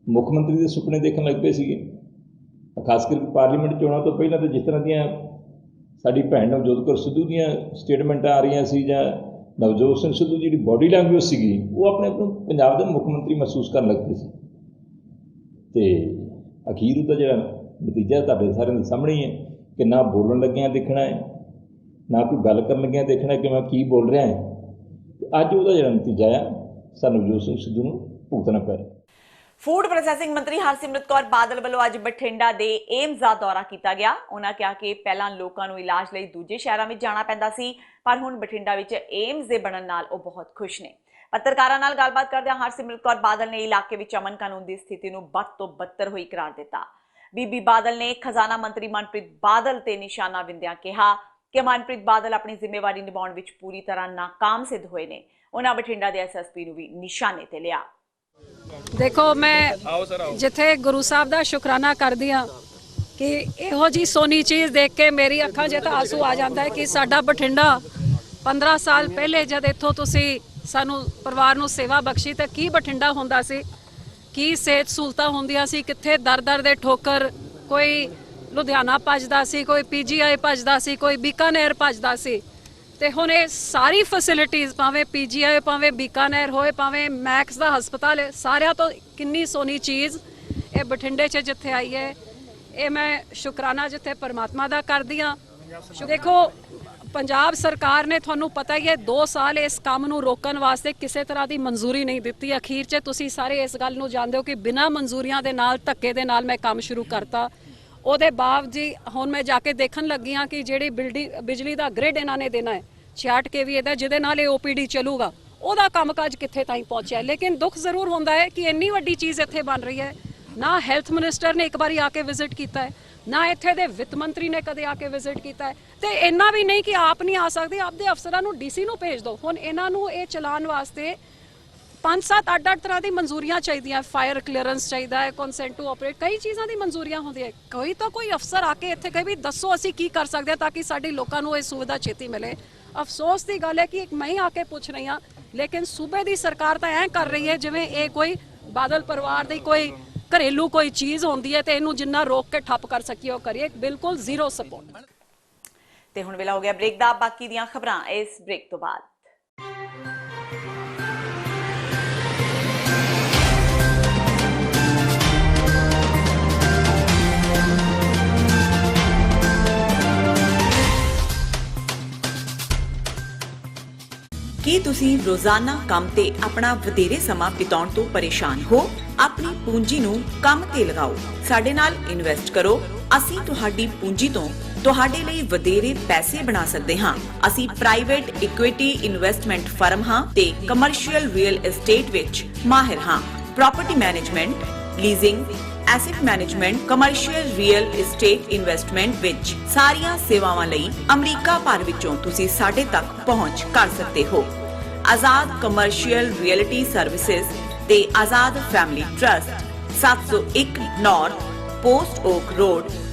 ਮੁੱਖ ਮੰਤਰੀ ਦੇ ਸੁਪਨੇ ਦੇਖਣ ਲੱਗ ਪਏ ਸੀਗੇ, ਖਾਸ ਕਰਕੇ ਪਾਰਲੀਮੈਂਟ ਚੋਣਾਂ ਤੋਂ ਪਹਿਲਾਂ। ਤਾਂ ਜਿਸ ਤਰ੍ਹਾਂ ਦੀਆਂ ਸਾਡੀ ਭੈਣ ਨਵਜੋਤ ਕੌਰ ਸਿੱਧੂ ਦੀਆਂ ਸਟੇਟਮੈਂਟਾਂ ਆ ਰਹੀਆਂ ਸੀ, ਜਾਂ ਨਵਜੋਤ ਸਿੰਘ ਸਿੱਧੂ ਦੀ ਜਿਹੜੀ ਬੋਡੀ ਲੈਂਗੁਏਜ ਸੀਗੀ, ਉਹ ਆਪਣੇ ਆਪ ਨੂੰ ਪੰਜਾਬ ਦੇ ਮੁੱਖ ਮੰਤਰੀ ਮਹਿਸੂਸ ਕਰਨ ਲੱਗ ਪਏ ਸੀ। ਤੇ ਅਖੀਰ ਉਹਦਾ ਜਿਹੜਾ ਨਤੀਜਾ ਤੁਹਾਡੇ ਸਾਰਿਆਂ ਦੇ ਸਾਹਮਣੇ ਹੀ ਹੈ ਕਿ ਨਾ ਬੋਲਣ ਲੱਗਿਆਂ ਦੇਖਣਾ ਹੈ, ਨਾ ਕੋਈ ਗੱਲ ਕਰਨ ਲੱਗਿਆਂ ਦੇਖਣਾ ਕਿ ਮੈਂ ਕੀ ਬੋਲ ਰਿਹਾ ਹਾਂ। ਤੇ ਅੱਜ ਉਹਦਾ ਜਿਹੜਾ ਨਤੀਜਾ ਆ ਸਾਨੂੰ ਨਵਜੋਤ ਸਿੰਘ ਸਿੱਧੂ ਨੂੰ ਭੁਗਤਣਾ ਪੈ ਰਿਹਾ। ਫੂਡ ਪ੍ਰੋਸੈਸਿੰਗ ਮੰਤਰੀ ਹਰਸਿਮਰਤ ਕੌਰ ਬਾਦਲ ਵੱਲੋਂ ਅੱਜ ਬਠਿੰਡਾ ਦੇ ਏਮਜ਼ ਦਾ ਦੌਰਾ ਕੀਤਾ ਗਿਆ। ਉਹਨਾਂ ਕਿਹਾ ਕਿ ਪਹਿਲਾਂ ਲੋਕਾਂ ਨੂੰ ਇਲਾਜ ਲਈ ਦੂਜੇ ਸ਼ਹਿਰਾਂ ਵਿੱਚ ਜਾਣਾ ਪੈਂਦਾ ਸੀ, ਪਰ ਹੁਣ ਬਠਿੰਡਾ ਵਿੱਚ ਏਮਜ਼ ਦੇ ਬਣਨ ਨਾਲ ਉਹ ਬਹੁਤ ਖੁਸ਼ ਨੇ। ਪੱਤਰਕਾਰਾਂ ਨਾਲ ਗੱਲਬਾਤ ਕਰਦਿਆਂ ਹਰਸਿਮਰਤ ਕੌਰ ਬਾਦਲ ਨੇ ਇਲਾਕੇ ਵਿੱਚ ਅਮਨ ਕਾਨੂੰਨ ਦੀ ਸਥਿਤੀ ਨੂੰ ਬਦ ਤੋਂ ਬੱਤਰ ਹੋਈ ਕਰਾਰ ਦਿੱਤਾ। ਬੀਬੀ ਬਾਦਲ ਨੇ ਖਜ਼ਾਨਾ ਮੰਤਰੀ ਮਨਪ੍ਰੀਤ ਬਾਦਲ ਤੇ ਨਿਸ਼ਾਨਾ ਵਿੰਦਿਆਂ ਕਿਹਾ ਕਿ ਮਨਪ੍ਰੀਤ ਬਾਦਲ ਆਪਣੀ ਜ਼ਿੰਮੇਵਾਰੀ ਨਿਭਾਉਣ ਵਿੱਚ ਪੂਰੀ ਤਰ੍ਹਾਂ ਨਾਕਾਮ ਸਿੱਧ ਹੋਏ ਨੇ। ਉਹਨਾਂ ਬਠਿੰਡਾ ਦੇ ਐਸਐਸਪੀ ਨੂੰ ਵੀ ਨਿਸ਼ਾਨੇ ਤੇ ਲਿਆ। देखो, मैं जिथे गुरु साहब का शुकराना करदी हाँ कि इहो जी सोनी चीज़ देख के मेरी अखां च तां आंसू आ जाता है कि साडा बठिंडा 15 साल पहले जद इत्थों तुसी सानू परिवार नू सेवा बख्शी तो की बठिंडा हुंदा सी, की सेहत सहूलतां हुंदियां सी, कित्थे दर दे ठोकर, कोई लुधियाना भजदा सी, कोई PGI भजदा सी, कोई बीकानेर भजदा सी। ਤੇ ਹੁਣ ਇਹ ਸਾਰੀ ਫੈਸਿਲਿਟੀਜ਼ ਭਾਵੇਂ PGI ਭਾਵੇਂ ਬੀਕਾਨੇਰ ਹੋਏ ਭਾਵੇਂ ਮੈਕਸ ਦਾ ਹਸਪਤਾਲ ਹੈ, ਸਾਰਿਆਂ ਤੋਂ ਕਿੰਨੀ ਸੋਹਣੀ ਚੀਜ਼ ਇਹ ਬਠਿੰਡੇ 'ਚ ਜਿੱਥੇ ਆਈ ਹੈ। ਇਹ ਮੈਂ ਸ਼ੁਕਰਾਨਾ ਜਿੱਥੇ ਪਰਮਾਤਮਾ ਦਾ ਕਰਦੀ ਹਾਂ। ਦੇਖੋ, ਪੰਜਾਬ ਸਰਕਾਰ ਨੇ ਤੁਹਾਨੂੰ ਪਤਾ ਹੀ ਹੈ 2 ਸਾਲ ਇਸ ਕੰਮ ਨੂੰ ਰੋਕਣ ਵਾਸਤੇ ਕਿਸੇ ਤਰ੍ਹਾਂ ਦੀ ਮਨਜ਼ੂਰੀ ਨਹੀਂ ਦਿੱਤੀ। ਅਖੀਰ 'ਚ ਤੁਸੀਂ ਸਾਰੇ ਇਸ ਗੱਲ ਨੂੰ ਜਾਣਦੇ ਹੋ ਕਿ ਬਿਨਾਂ ਮਨਜ਼ੂਰੀਆਂ ਦੇ ਨਾਲ ਧੱਕੇ ਦੇ ਨਾਲ ਮੈਂ ਕੰਮ ਸ਼ੁਰੂ ਕਰਤਾ। ਉਹਦੇ ਬਾਵਜੂਦ ਹੁਣ ਮੈਂ ਜਾ ਕੇ ਦੇਖਣ ਲੱਗੀ ਹਾਂ ਕਿ ਜਿਹੜੀ ਬਿਜਲੀ ਦਾ ਗ੍ਰਿਡ ਇਹਨਾਂ ਨੇ ਦੇਣਾ ਹੈ 66 kVA ਦਾ, ਜਿਹਦੇ ਨਾਲ ਇਹ OPD ਚੱਲੂਗਾ, ਉਹਦਾ ਕੰਮਕਾਜ ਕਿੱਥੇ ਤਾਈਂ ਪਹੁੰਚਿਆ। ਲੇਕਿਨ ਦੁੱਖ ਜ਼ਰੂਰ ਹੁੰਦਾ ਹੈ ਕਿ ਇੰਨੀ ਵੱਡੀ ਚੀਜ਼ ਇੱਥੇ ਬਣ ਰਹੀ ਹੈ, ਨਾ ਹੈਲਥ ਮਿਨਿਸਟਰ ਨੇ ਇੱਕ ਵਾਰੀ ਆ ਕੇ ਵਿਜ਼ਿਟ ਕੀਤਾ ਹੈ, ਨਾ ਇੱਥੇ ਦੇ ਵਿੱਤ ਮੰਤਰੀ ਨੇ ਕਦੇ ਆ ਕੇ ਵਿਜ਼ਿਟ ਕੀਤਾ ਹੈ, ਤੇ ਇੰਨਾ ਵੀ ਨਹੀਂ ਕਿ ਆਪ ਨਹੀਂ ਆ ਸਕਦੇ, ਆਪਦੇ ਅਫਸਰਾਂ ਨੂੰ ਡੀਸੀ ਨੂੰ ਭੇਜ ਦਿਓ। ਹੁਣ ਇਹਨਾਂ ਨੂੰ ਇਹ ਚਲਾਉਣ ਵਾਸਤੇ 5-7 ਅੱਡ ਤਰ੍ਹਾਂ ਦੀ ਮਨਜ਼ੂਰੀਆਂ ਚਾਹੀਦੀਆਂ, ਫਾਇਰ ਕਲੀਅਰੈਂਸ ਚਾਹੀਦਾ ਹੈ, ਕੰਸੈਂਟ ਟੂ ਆਪਰੇਟ, ਕਈ ਚੀਜ਼ਾਂ ਦੀ ਮਨਜ਼ੂਰੀਆਂ ਹੁੰਦੀਆਂ। ਕੋਈ ਅਫਸਰ ਆ ਕੇ ਇੱਥੇ ਕਹੇ ਵੀ ਦੱਸੋ ਅਸੀਂ ਕੀ ਕਰ ਸਕਦੇ ਹਾਂ ਤਾਂ ਕਿ ਸਾਡੇ ਲੋਕਾਂ ਨੂੰ ਇਹ ਸੁਵਿਧਾ ਛੇਤੀ ਮਿਲੇ। ਅਫਸੋਸ ਦੀ ਗੱਲ ਹੈ ਕਿ ਮੈਂ ਹੀ ਆ ਕੇ ਪੁੱਛ ਰਹੀ ਹਾਂ, ਲੇਕਿਨ ਸੂਬੇ ਦੀ ਸਰਕਾਰ ਤਾਂ ਐਂ ਕਰ ਰਹੀ ਹੈ ਜਿਵੇਂ ਇਹ ਕੋਈ ਬਾਦਲ ਪਰਿਵਾਰ ਦੀ ਕੋਈ ਘਰੇਲੂ ਕੋਈ ਚੀਜ਼ ਹੁੰਦੀ ਹੈ ਤੇ ਇਹਨੂੰ ਜਿੰਨਾ ਰੋਕ ਕੇ ਠੱਪ ਕਰ ਸਕੀਏ ਉਹ ਕਰੀਏ। ਬਿਲਕੁਲ ਜ਼ੀਰੋ ਸਪੋਰਟ। ਤੇ ਹੁਣ ਵੇਲਾ ਹੋ ਗਿਆ ਬ੍ਰੇਕ ਦਾ। ਬਾਕੀ ਦੀਆਂ ਖਬਰਾਂ ਇਸ ਬ੍ਰੇਕ ਤੋਂ ਬਾਅਦ। ਕੀ ਤੁਸੀਂ ਰੋਜ਼ਾਨਾ ਕੰਮ ਤੇ ਆਪਣਾ ਵਧੇਰੇ ਸਮਾਂ ਬਿਤਾਉਣ ਤੋਂ ਪਰੇਸ਼ਾਨ ਹੋ? ਆਪਣੀ ਪੂੰਜੀ ਨੂੰ ਕੰਮ ਤੇ ਲਗਾਓ, ਸਾਡੇ ਨਾਲ ਇਨਵੈਸਟ ਕਰੋ। ਅਸੀਂ ਤੁਹਾਡੀ ਪੂੰਜੀ ਤੋਂ ਤੁਹਾਡੇ ਲਈ ਵਧੇਰੇ ਪੈਸੇ ਬਣਾ ਸਕਦੇ ਹਾਂ। ਅਸੀਂ ਪ੍ਰਾਈਵੇਟ ਇਕੁਇਟੀ ਇਨਵੈਸਟਮੈਂਟ ਫਰਮ ਹਾਂ ਤੇ ਕਮਰਸ਼ੀਅਲ ਰੀਅਲ ਏਸਟੇਟ ਵਿੱਚ ਮਾਹਿਰ ਹਾਂ। Property management, leasing, asset management, commercial real estate investment ਵਿੱਚ ਸਾਰੀਆਂ ਸੇਵਾਵਾਂ ਲਈ ਅਮਰੀਕਾ ਭਰ ਵਿੱਚੋਂ ਤੁਸੀਂ ਸਾਡੇ ਤੱਕ ਪਹੁੰਚ ਕਰ ਸਕਦੇ ਹੋ। ਆਜ਼ਾਦ ਕਮਰਸ਼ੀਅਲ ਰੀਅਲਟੀ ਸਰਵਿਸਿਜ਼ ਤੇ Azad family trust, 701 north post oak road,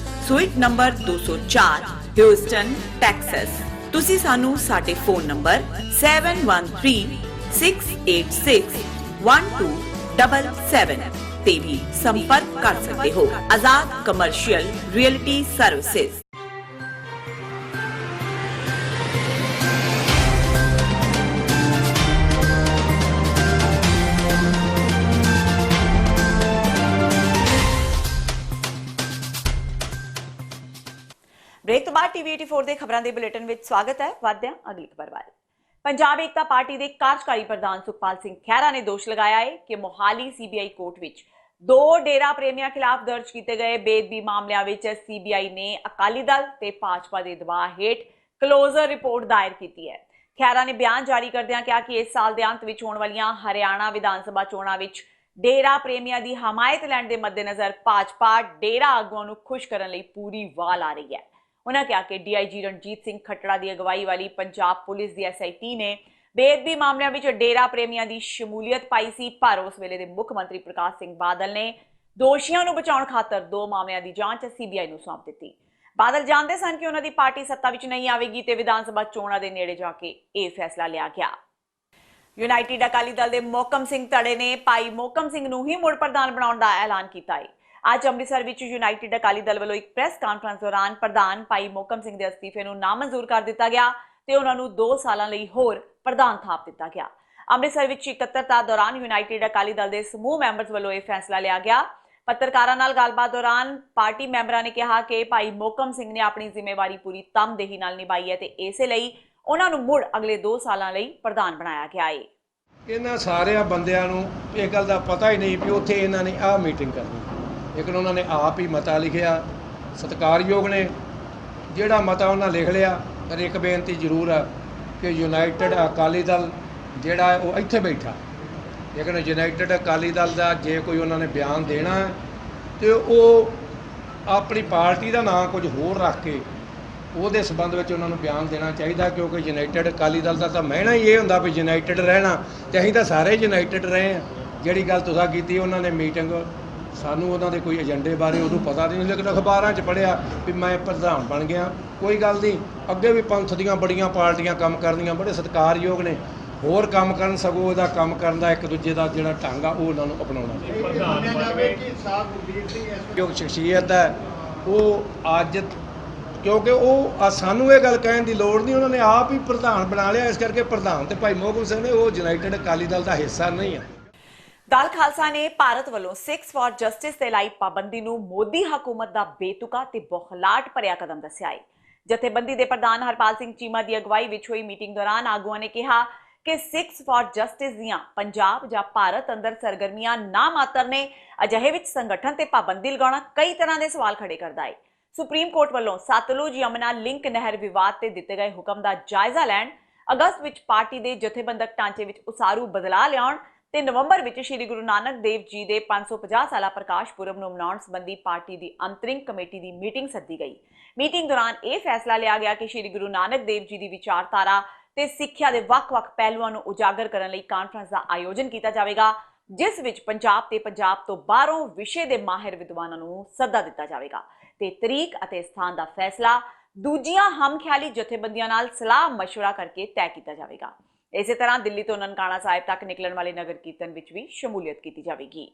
suite number 204, Houston, Texas. ਤੁਸੀਂ ਸਾਨੂੰ ਸਾਡੇ ਫੋਨ ਨੰਬਰ 7136861277 ਤੇ ਵੀ ਸੰਪਰਕ ਕਰ ਸਕਦੇ ਹੋ। ਆਜ਼ਾਦ ਕਮਰਸ਼ੀਅਲ ਰੀਅਲਟੀ ਸਰਵਿਸਿਜ਼। ਬ੍ਰੇਕ ਤੋਂ ਬਾਅਦ ਟੀਵੀ 84 ਦੇ ਖਬਰਾਂ ਦੇ ਬੁਲੇਟਿਨ ਵਿੱਚ ਸਵਾਗਤ ਹੈ। ਵਧਦੇ ਹਾਂ ਅਗਲੀ ਖਬਰ ਵੱਲ। ਪੰਜਾਬ ਏਕਤਾ ਪਾਰਟੀ ਦੇ ਕਾਰਜਕਾਰੀ ਪ੍ਰਧਾਨ ਸੁਖਪਾਲ ਸਿੰਘ ਖਹਿਰਾ ਨੇ ਦੋਸ਼ ਲਗਾਇਆ ਹੈ ਕਿ ਮੋਹਾਲੀ ਸੀਬੀਆਈ ਕੋਰਟ ਵਿੱਚ 2 ਡੇਰਾ ਪ੍ਰੇਮੀਆਂ ਖਿਲਾਫ ਦਰਜ ਕੀਤੇ ਗਏ ਬੇਅਦਬੀ ਮਾਮਲਿਆਂ ਵਿੱਚ ਸੀਬੀਆਈ ਨੇ ਅਕਾਲੀ ਦਲ ਤੇ ਭਾਜਪਾ ਦੇ ਦਬਾਅ ਹੇਠ ਕਲੋਜ਼ਰ ਰਿਪੋਰਟ ਦਾਇਰ ਕੀਤੀ ਹੈ। ਖਹਿਰਾ ਨੇ ਬਿਆਨ ਜਾਰੀ ਕਰਦਿਆਂ ਕਿਹਾ ਕਿ ਇਸ ਸਾਲ ਦੇ ਅੰਤ ਵਿੱਚ ਹੋਣ ਵਾਲੀਆਂ ਹਰਿਆਣਾ ਵਿਧਾਨ ਸਭਾ ਚੋਣਾਂ ਵਿੱਚ ਡੇਰਾ ਪ੍ਰੇਮੀਆਂ ਦੀ ਹਮਾਇਤ ਲੈਣ ਦੇ ਮੱਦੇਨਜ਼ਰ ਭਾਜਪਾ ਡੇਰਾ ਆਗੂਆਂ ਨੂੰ ਖੁਸ਼ ਕਰਨ ਲਈ ਪੂਰੀ ਵਾਲ ਆ ਰਹੀ ਹੈ। ਉਹਨਾਂ ਕਿਹਾ ਕਿ ਡੀਆਈਜੀ ਰਣਜੀਤ ਸਿੰਘ ਖੱਟੜਾ ਦੀ ਅਗਵਾਈ ਵਾਲੀ ਪੰਜਾਬ ਪੁਲਿਸ ਦੀ ਐਸਆਈਟੀ ਨੇ ਬੇਅਦਬੀ ਮਾਮਲਿਆਂ ਵਿੱਚ ਡੇਰਾ ਪ੍ਰੇਮੀਆਂ ਦੀ ਸ਼ਮੂਲੀਅਤ ਪਾਈ ਸੀ, ਪਰ ਉਸ ਵੇਲੇ ਦੇ ਮੁੱਖ ਮੰਤਰੀ ਪ੍ਰਕਾਸ਼ ਸਿੰਘ ਬਾਦਲ ਨੇ ਦੋਸ਼ੀਆਂ ਨੂੰ ਬਚਾਉਣ ਖਾਤਰ 2 ਮਾਮਲਿਆਂ ਦੀ ਜਾਂਚ ਸੀਬੀਆਈ ਨੂੰ ਸੌਂਪ ਦਿੱਤੀ। ਬਾਦਲ ਜਾਣਦੇ ਸਨ ਕਿ ਉਹਨਾਂ ਦੀ ਪਾਰਟੀ ਸੱਤਾ ਵਿੱਚ ਨਹੀਂ ਆਵੇਗੀ ਤੇ ਵਿਧਾਨ ਸਭਾ ਚੋਣਾਂ ਦੇ ਨੇੜੇ ਜਾ ਕੇ ਇਹ ਫੈਸਲਾ ਲਿਆ ਗਿਆ। ਯੂਨਾਈਟਿਡ ਅਕਾਲੀ ਦਲ ਦੇ ਮੋਹਕਮ ਸਿੰਘ ਧੜੇ ਨੇ ਭਾਈ ਮੋਹਕਮ ਸਿੰਘ ਨੂੰ ਹੀ ਮੁੜ ਪ੍ਰਧਾਨ ਬਣਾਉਣ ਦਾ ਐਲਾਨ ਕੀਤਾ ਹੈ। ਅੱਜ ਅੰਮ੍ਰਿਤਸਰ ਵਿੱਚ ਯੂਨਾਈਟਿਡ ਅਕਾਲੀ ਦਲ ਵੱਲੋਂ ਇੱਕ ਪ੍ਰੈਸ ਕਾਨਫਰੰਸ ਦੌਰਾਨ ਪ੍ਰਧਾਨ ਭਾਈ ਮੋਹਕਮ ਸਿੰਘ ਦੇ ਅਸਤੀਫੇ ਨੂੰ ਨਾਮਨਜ਼ੂਰ ਕਰ ਦਿੱਤਾ ਗਿਆ ਤੇ ਉਹਨਾਂ ਨੂੰ 2 ਸਾਲਾਂ ਲਈ ਹੋਰ ਪ੍ਰਧਾਨ ਥਾਪ ਦਿੱਤਾ ਗਿਆ। ਅੰਮ੍ਰਿਤਸਰ ਵਿੱਚ ਇਕੱਤਰਤਾ ਦੌਰਾਨ ਯੂਨਾਈਟਿਡ ਅਕਾਲੀ ਦਲ ਦੇ ਸਮੂਹ ਮੈਂਬਰਸ ਵੱਲੋਂ ਇਹ ਫੈਸਲਾ ਲਿਆ ਗਿਆ। ਪੱਤਰਕਾਰਾਂ ਨਾਲ ਗੱਲਬਾਤ ਦੌਰਾਨ ਪਾਰਟੀ ਮੈਂਬਰਾਂ ਨੇ ਕਿਹਾ ਕਿ ਭਾਈ ਮੋਹਕਮ ਸਿੰਘ ਨੇ ਆਪਣੀ ਜ਼ਿੰਮੇਵਾਰੀ ਪੂਰੀ ਤਮਦੇਹੀ ਨਾਲ ਨਿਭਾਈ ਹੈ ਤੇ ਇਸੇ ਲਈ ਉਹਨਾਂ ਨੂੰ ਮੁੜ ਅਗਲੇ 2 ਸਾਲਾਂ ਲਈ ਪ੍ਰਧਾਨ ਬਣਾਇਆ ਗਿਆ ਹੈ। ਇਹਨਾਂ ਸਾਰਿਆਂ ਬੰਦਿਆਂ ਨੂੰ ਇਹ ਗੱਲ ਦਾ ਪਤਾ ਹੀ ਨਹੀਂ ਵੀ ਉੱਥੇ ਇਹਨਾਂ ਨੇ ਆਹ ਮੀਟਿੰਗ ਕਰਨੀ, ਲੇਕਿਨ ਉਹਨਾਂ ਨੇ ਆਪ ਹੀ ਮਤਾ ਲਿਖਿਆ। ਸਤਿਕਾਰਯੋਗ ਨੇ ਜਿਹੜਾ ਮਤਾ ਉਹਨਾਂ ਲਿਖ ਲਿਆ। ਪਰ ਇੱਕ ਬੇਨਤੀ ਜ਼ਰੂਰ ਆ ਕਿ ਯੂਨਾਈਟਿਡ ਅਕਾਲੀ ਦਲ ਜਿਹੜਾ ਹੈ ਉਹ ਇੱਥੇ ਬੈਠਾ, ਲੇਕਿਨ ਯੂਨਾਈਟਿਡ ਅਕਾਲੀ ਦਲ ਦਾ ਜੇ ਕੋਈ ਉਹਨਾਂ ਨੇ ਬਿਆਨ ਦੇਣਾ ਤੇ ਉਹ ਆਪਣੀ ਪਾਰਟੀ ਦਾ ਨਾਂ ਕੁਝ ਹੋਰ ਰੱਖ ਕੇ ਉਹਦੇ ਸੰਬੰਧ ਵਿੱਚ ਉਹਨਾਂ ਨੂੰ ਬਿਆਨ ਦੇਣਾ ਚਾਹੀਦਾ, ਕਿਉਂਕਿ ਯੂਨਾਈਟਿਡ ਅਕਾਲੀ ਦਲ ਦਾ ਤਾਂ ਮਹਿਣਾ ਹੀ ਇਹ ਹੁੰਦਾ ਵੀ ਯੂਨਾਈਟਿਡ ਰਹਿਣਾ, ਤੇ ਅਸੀਂ ਤਾਂ ਸਾਰੇ ਯੂਨਾਈਟਿਡ ਰਹੇ ਹਾਂ। ਜਿਹੜੀ ਗੱਲ ਤੁਸੀਂ ਕੀਤੀ ਉਹਨਾਂ ਨੇ ਮੀਟਿੰਗ, ਸਾਨੂੰ ਉਹਨਾਂ ਦੇ ਕੋਈ ਏਜੰਡੇ ਬਾਰੇ ਉਦੋਂ ਪਤਾ ਨਹੀਂ, ਲੇਕਿਨ ਅਖਬਾਰਾਂ 'ਚ ਪੜ੍ਹਿਆ ਵੀ ਮੈਂ ਪ੍ਰਧਾਨ ਬਣ ਗਿਆ। ਕੋਈ ਗੱਲ ਨਹੀਂ, ਅੱਗੇ ਵੀ ਪੰਥ ਦੀਆਂ ਬੜੀਆਂ ਪਾਰਟੀਆਂ ਕੰਮ ਕਰਦੀਆਂ, ਬੜੇ ਸਤਿਕਾਰਯੋਗ ਨੇ, ਹੋਰ ਕੰਮ ਕਰਨ, ਸਗੋਂ ਉਹਦਾ ਕੰਮ ਕਰਨ ਦਾ ਇੱਕ ਦੂਜੇ ਦਾ ਜਿਹੜਾ ਢੰਗ ਆ ਉਹ ਉਹਨਾਂ ਨੂੰ ਅਪਣਾਉਣਾ ਚਾਹੀਦਾ। ਜੋ ਸ਼ਖਸੀਅਤ ਹੈ ਉਹ ਅੱਜ, ਕਿਉਂਕਿ ਉਹ ਸਾਨੂੰ ਇਹ ਗੱਲ ਕਹਿਣ ਦੀ ਲੋੜ ਨਹੀਂ, ਉਹਨਾਂ ਨੇ ਆਪ ਹੀ ਪ੍ਰਧਾਨ ਬਣਾ ਲਿਆ। ਇਸ ਕਰਕੇ ਪ੍ਰਧਾਨ ਤੇ ਭਾਈ ਮੋਹਕਮ ਸਿੰਘ ਨੇ, ਉਹ ਯੂਨਾਈਟਿਡ ਅਕਾਲੀ ਦਲ ਦਾ ਹਿੱਸਾ ਨਹੀਂ ਹੈ। ਦਲ ਖਾਲਸਾ ਨੇ ਭਾਰਤ ਵੱਲੋਂ ਸਿੱਖਸ ਫਾਰ ਜਸਟਿਸ ਤੇ ਲਾਈ ਪਾਬੰਦੀ ਨੂੰ ਮੋਦੀ ਹਕੂਮਤ ਦਾ ਬੇਤੁਕਾ ਤੇ ਬੌਖਲਾਹਟ ਭਰਿਆ ਕਦਮ ਦੱਸਿਆ ਹੈ। ਜਥੇਬੰਦੀ ਦੇ ਪ੍ਰਧਾਨ ਹਰਪਾਲ ਸਿੰਘ ਚੀਮਾ ਦੀ ਅਗਵਾਈ ਵਿੱਚ ਹੋਈ ਮੀਟਿੰਗ ਦੌਰਾਨ ਆਗੂਆਂ ਨੇ ਕਿਹਾ ਕਿ ਸਿੱਖਸ ਫਾਰ ਜਸਟਿਸ ਦੀਆਂ ਪੰਜਾਬ ਜਾਂ ਭਾਰਤ ਅੰਦਰ ਸਰਗਰਮੀਆਂ ਨਾ ਮਾਤਰ ਨੇ। ਅਜਿਹੇ ਵਿੱਚ ਸੰਗਠਨ ਤੇ ਪਾਬੰਦੀ ਲਗਾਉਣਾ ਕਈ ਤਰ੍ਹਾਂ ਦੇ ਸਵਾਲ ਖੜੇ ਕਰਦਾ ਹੈ। ਸੁਪਰੀਮ ਕੋਰਟ ਵੱਲੋਂ ਸਤਲੁਜ ਯਮੁਨਾ ਲਿੰਕ ਨਹਿਰ ਵਿਵਾਦ ਤੇ ਦਿੱਤੇ ਗਏ ਹੁਕਮ ਦਾ ਜਾਇਜ਼ਾ ਲੈਣ ਅਗਸਤ ਵਿੱਚ ਪਾਰਟੀ ਦੇ ਜਥੇਬੰਦਕ ਢਾਂਚੇ ਵਿੱਚ ਉਸਾਰੂ ਬਦਲਾਅ ਲਿਆਉਣ ਤੇ ਨਵੰਬਰ ਵਿੱਚ ਸ਼੍ਰੀ ਗੁਰੂ ਨਾਨਕ ਦੇਵ ਜੀ ਦੇ 550 ਸਾਲਾ ਪ੍ਰਕਾਸ਼ ਪੁਰਬ ਨੂੰ ਮਨਾਉਣ ਸੰਬੰਧੀ ਪਾਰਟੀ ਦੀ ਅੰਤਰਿੰਗ ਕਮੇਟੀ ਦੀ ਮੀਟਿੰਗ ਸੱਦੀ ਗਈ। ਮੀਟਿੰਗ ਦੌਰਾਨ ਇਹ ਫੈਸਲਾ ਲਿਆ ਗਿਆ ਕਿ ਸ਼੍ਰੀ ਗੁਰੂ ਨਾਨਕ ਦੇਵ ਜੀ ਦੀ ਵਿਚਾਰਧਾਰਾ ਤੇ ਸਿੱਖਿਆ ਦੇ ਵੱਖ-ਵੱਖ ਪਹਿਲੂਆਂ ਨੂੰ ਉਜਾਗਰ ਕਰਨ ਲਈ ਕਾਨਫਰੰਸ ਦਾ ਆਯੋਜਨ ਕੀਤਾ ਜਾਵੇਗਾ, ਜਿਸ ਵਿੱਚ ਪੰਜਾਬ ਤੇ ਪੰਜਾਬ ਤੋਂ ਬਾਹਰੋਂ ਵਿਸ਼ੇ ਦੇ ਮਾਹਿਰ ਵਿਦਵਾਨਾਂ ਨੂੰ ਸੱਦਾ ਦਿੱਤਾ ਜਾਵੇਗਾ ਤੇ ਤਰੀਕ ਅਤੇ ਸਥਾਨ ਦਾ ਫੈਸਲਾ ਦੂਜੀਆਂ ਹਮਖਿਆਲੀ ਜਥੇਬੰਦੀਆਂ ਨਾਲ ਸਲਾਹ ਮਸ਼ਵਰਾ ਕਰਕੇ ਤੈਅ ਕੀਤਾ ਜਾਵੇਗਾ। ਇਸੇ ਤਰ੍ਹਾਂ ਦਿੱਲੀ ਤੋਂ ਨਨਕਾਣਾ ਸਾਹਿਬ ਤੱਕ ਨਿਕਲਣ ਵਾਲੇ ਨਗਰ ਕੀਰਤਨ ਵਿੱਚ ਵੀ ਸ਼ਮੂਲੀਅਤ ਕੀਤੀ ਜਾਵੇਗੀ।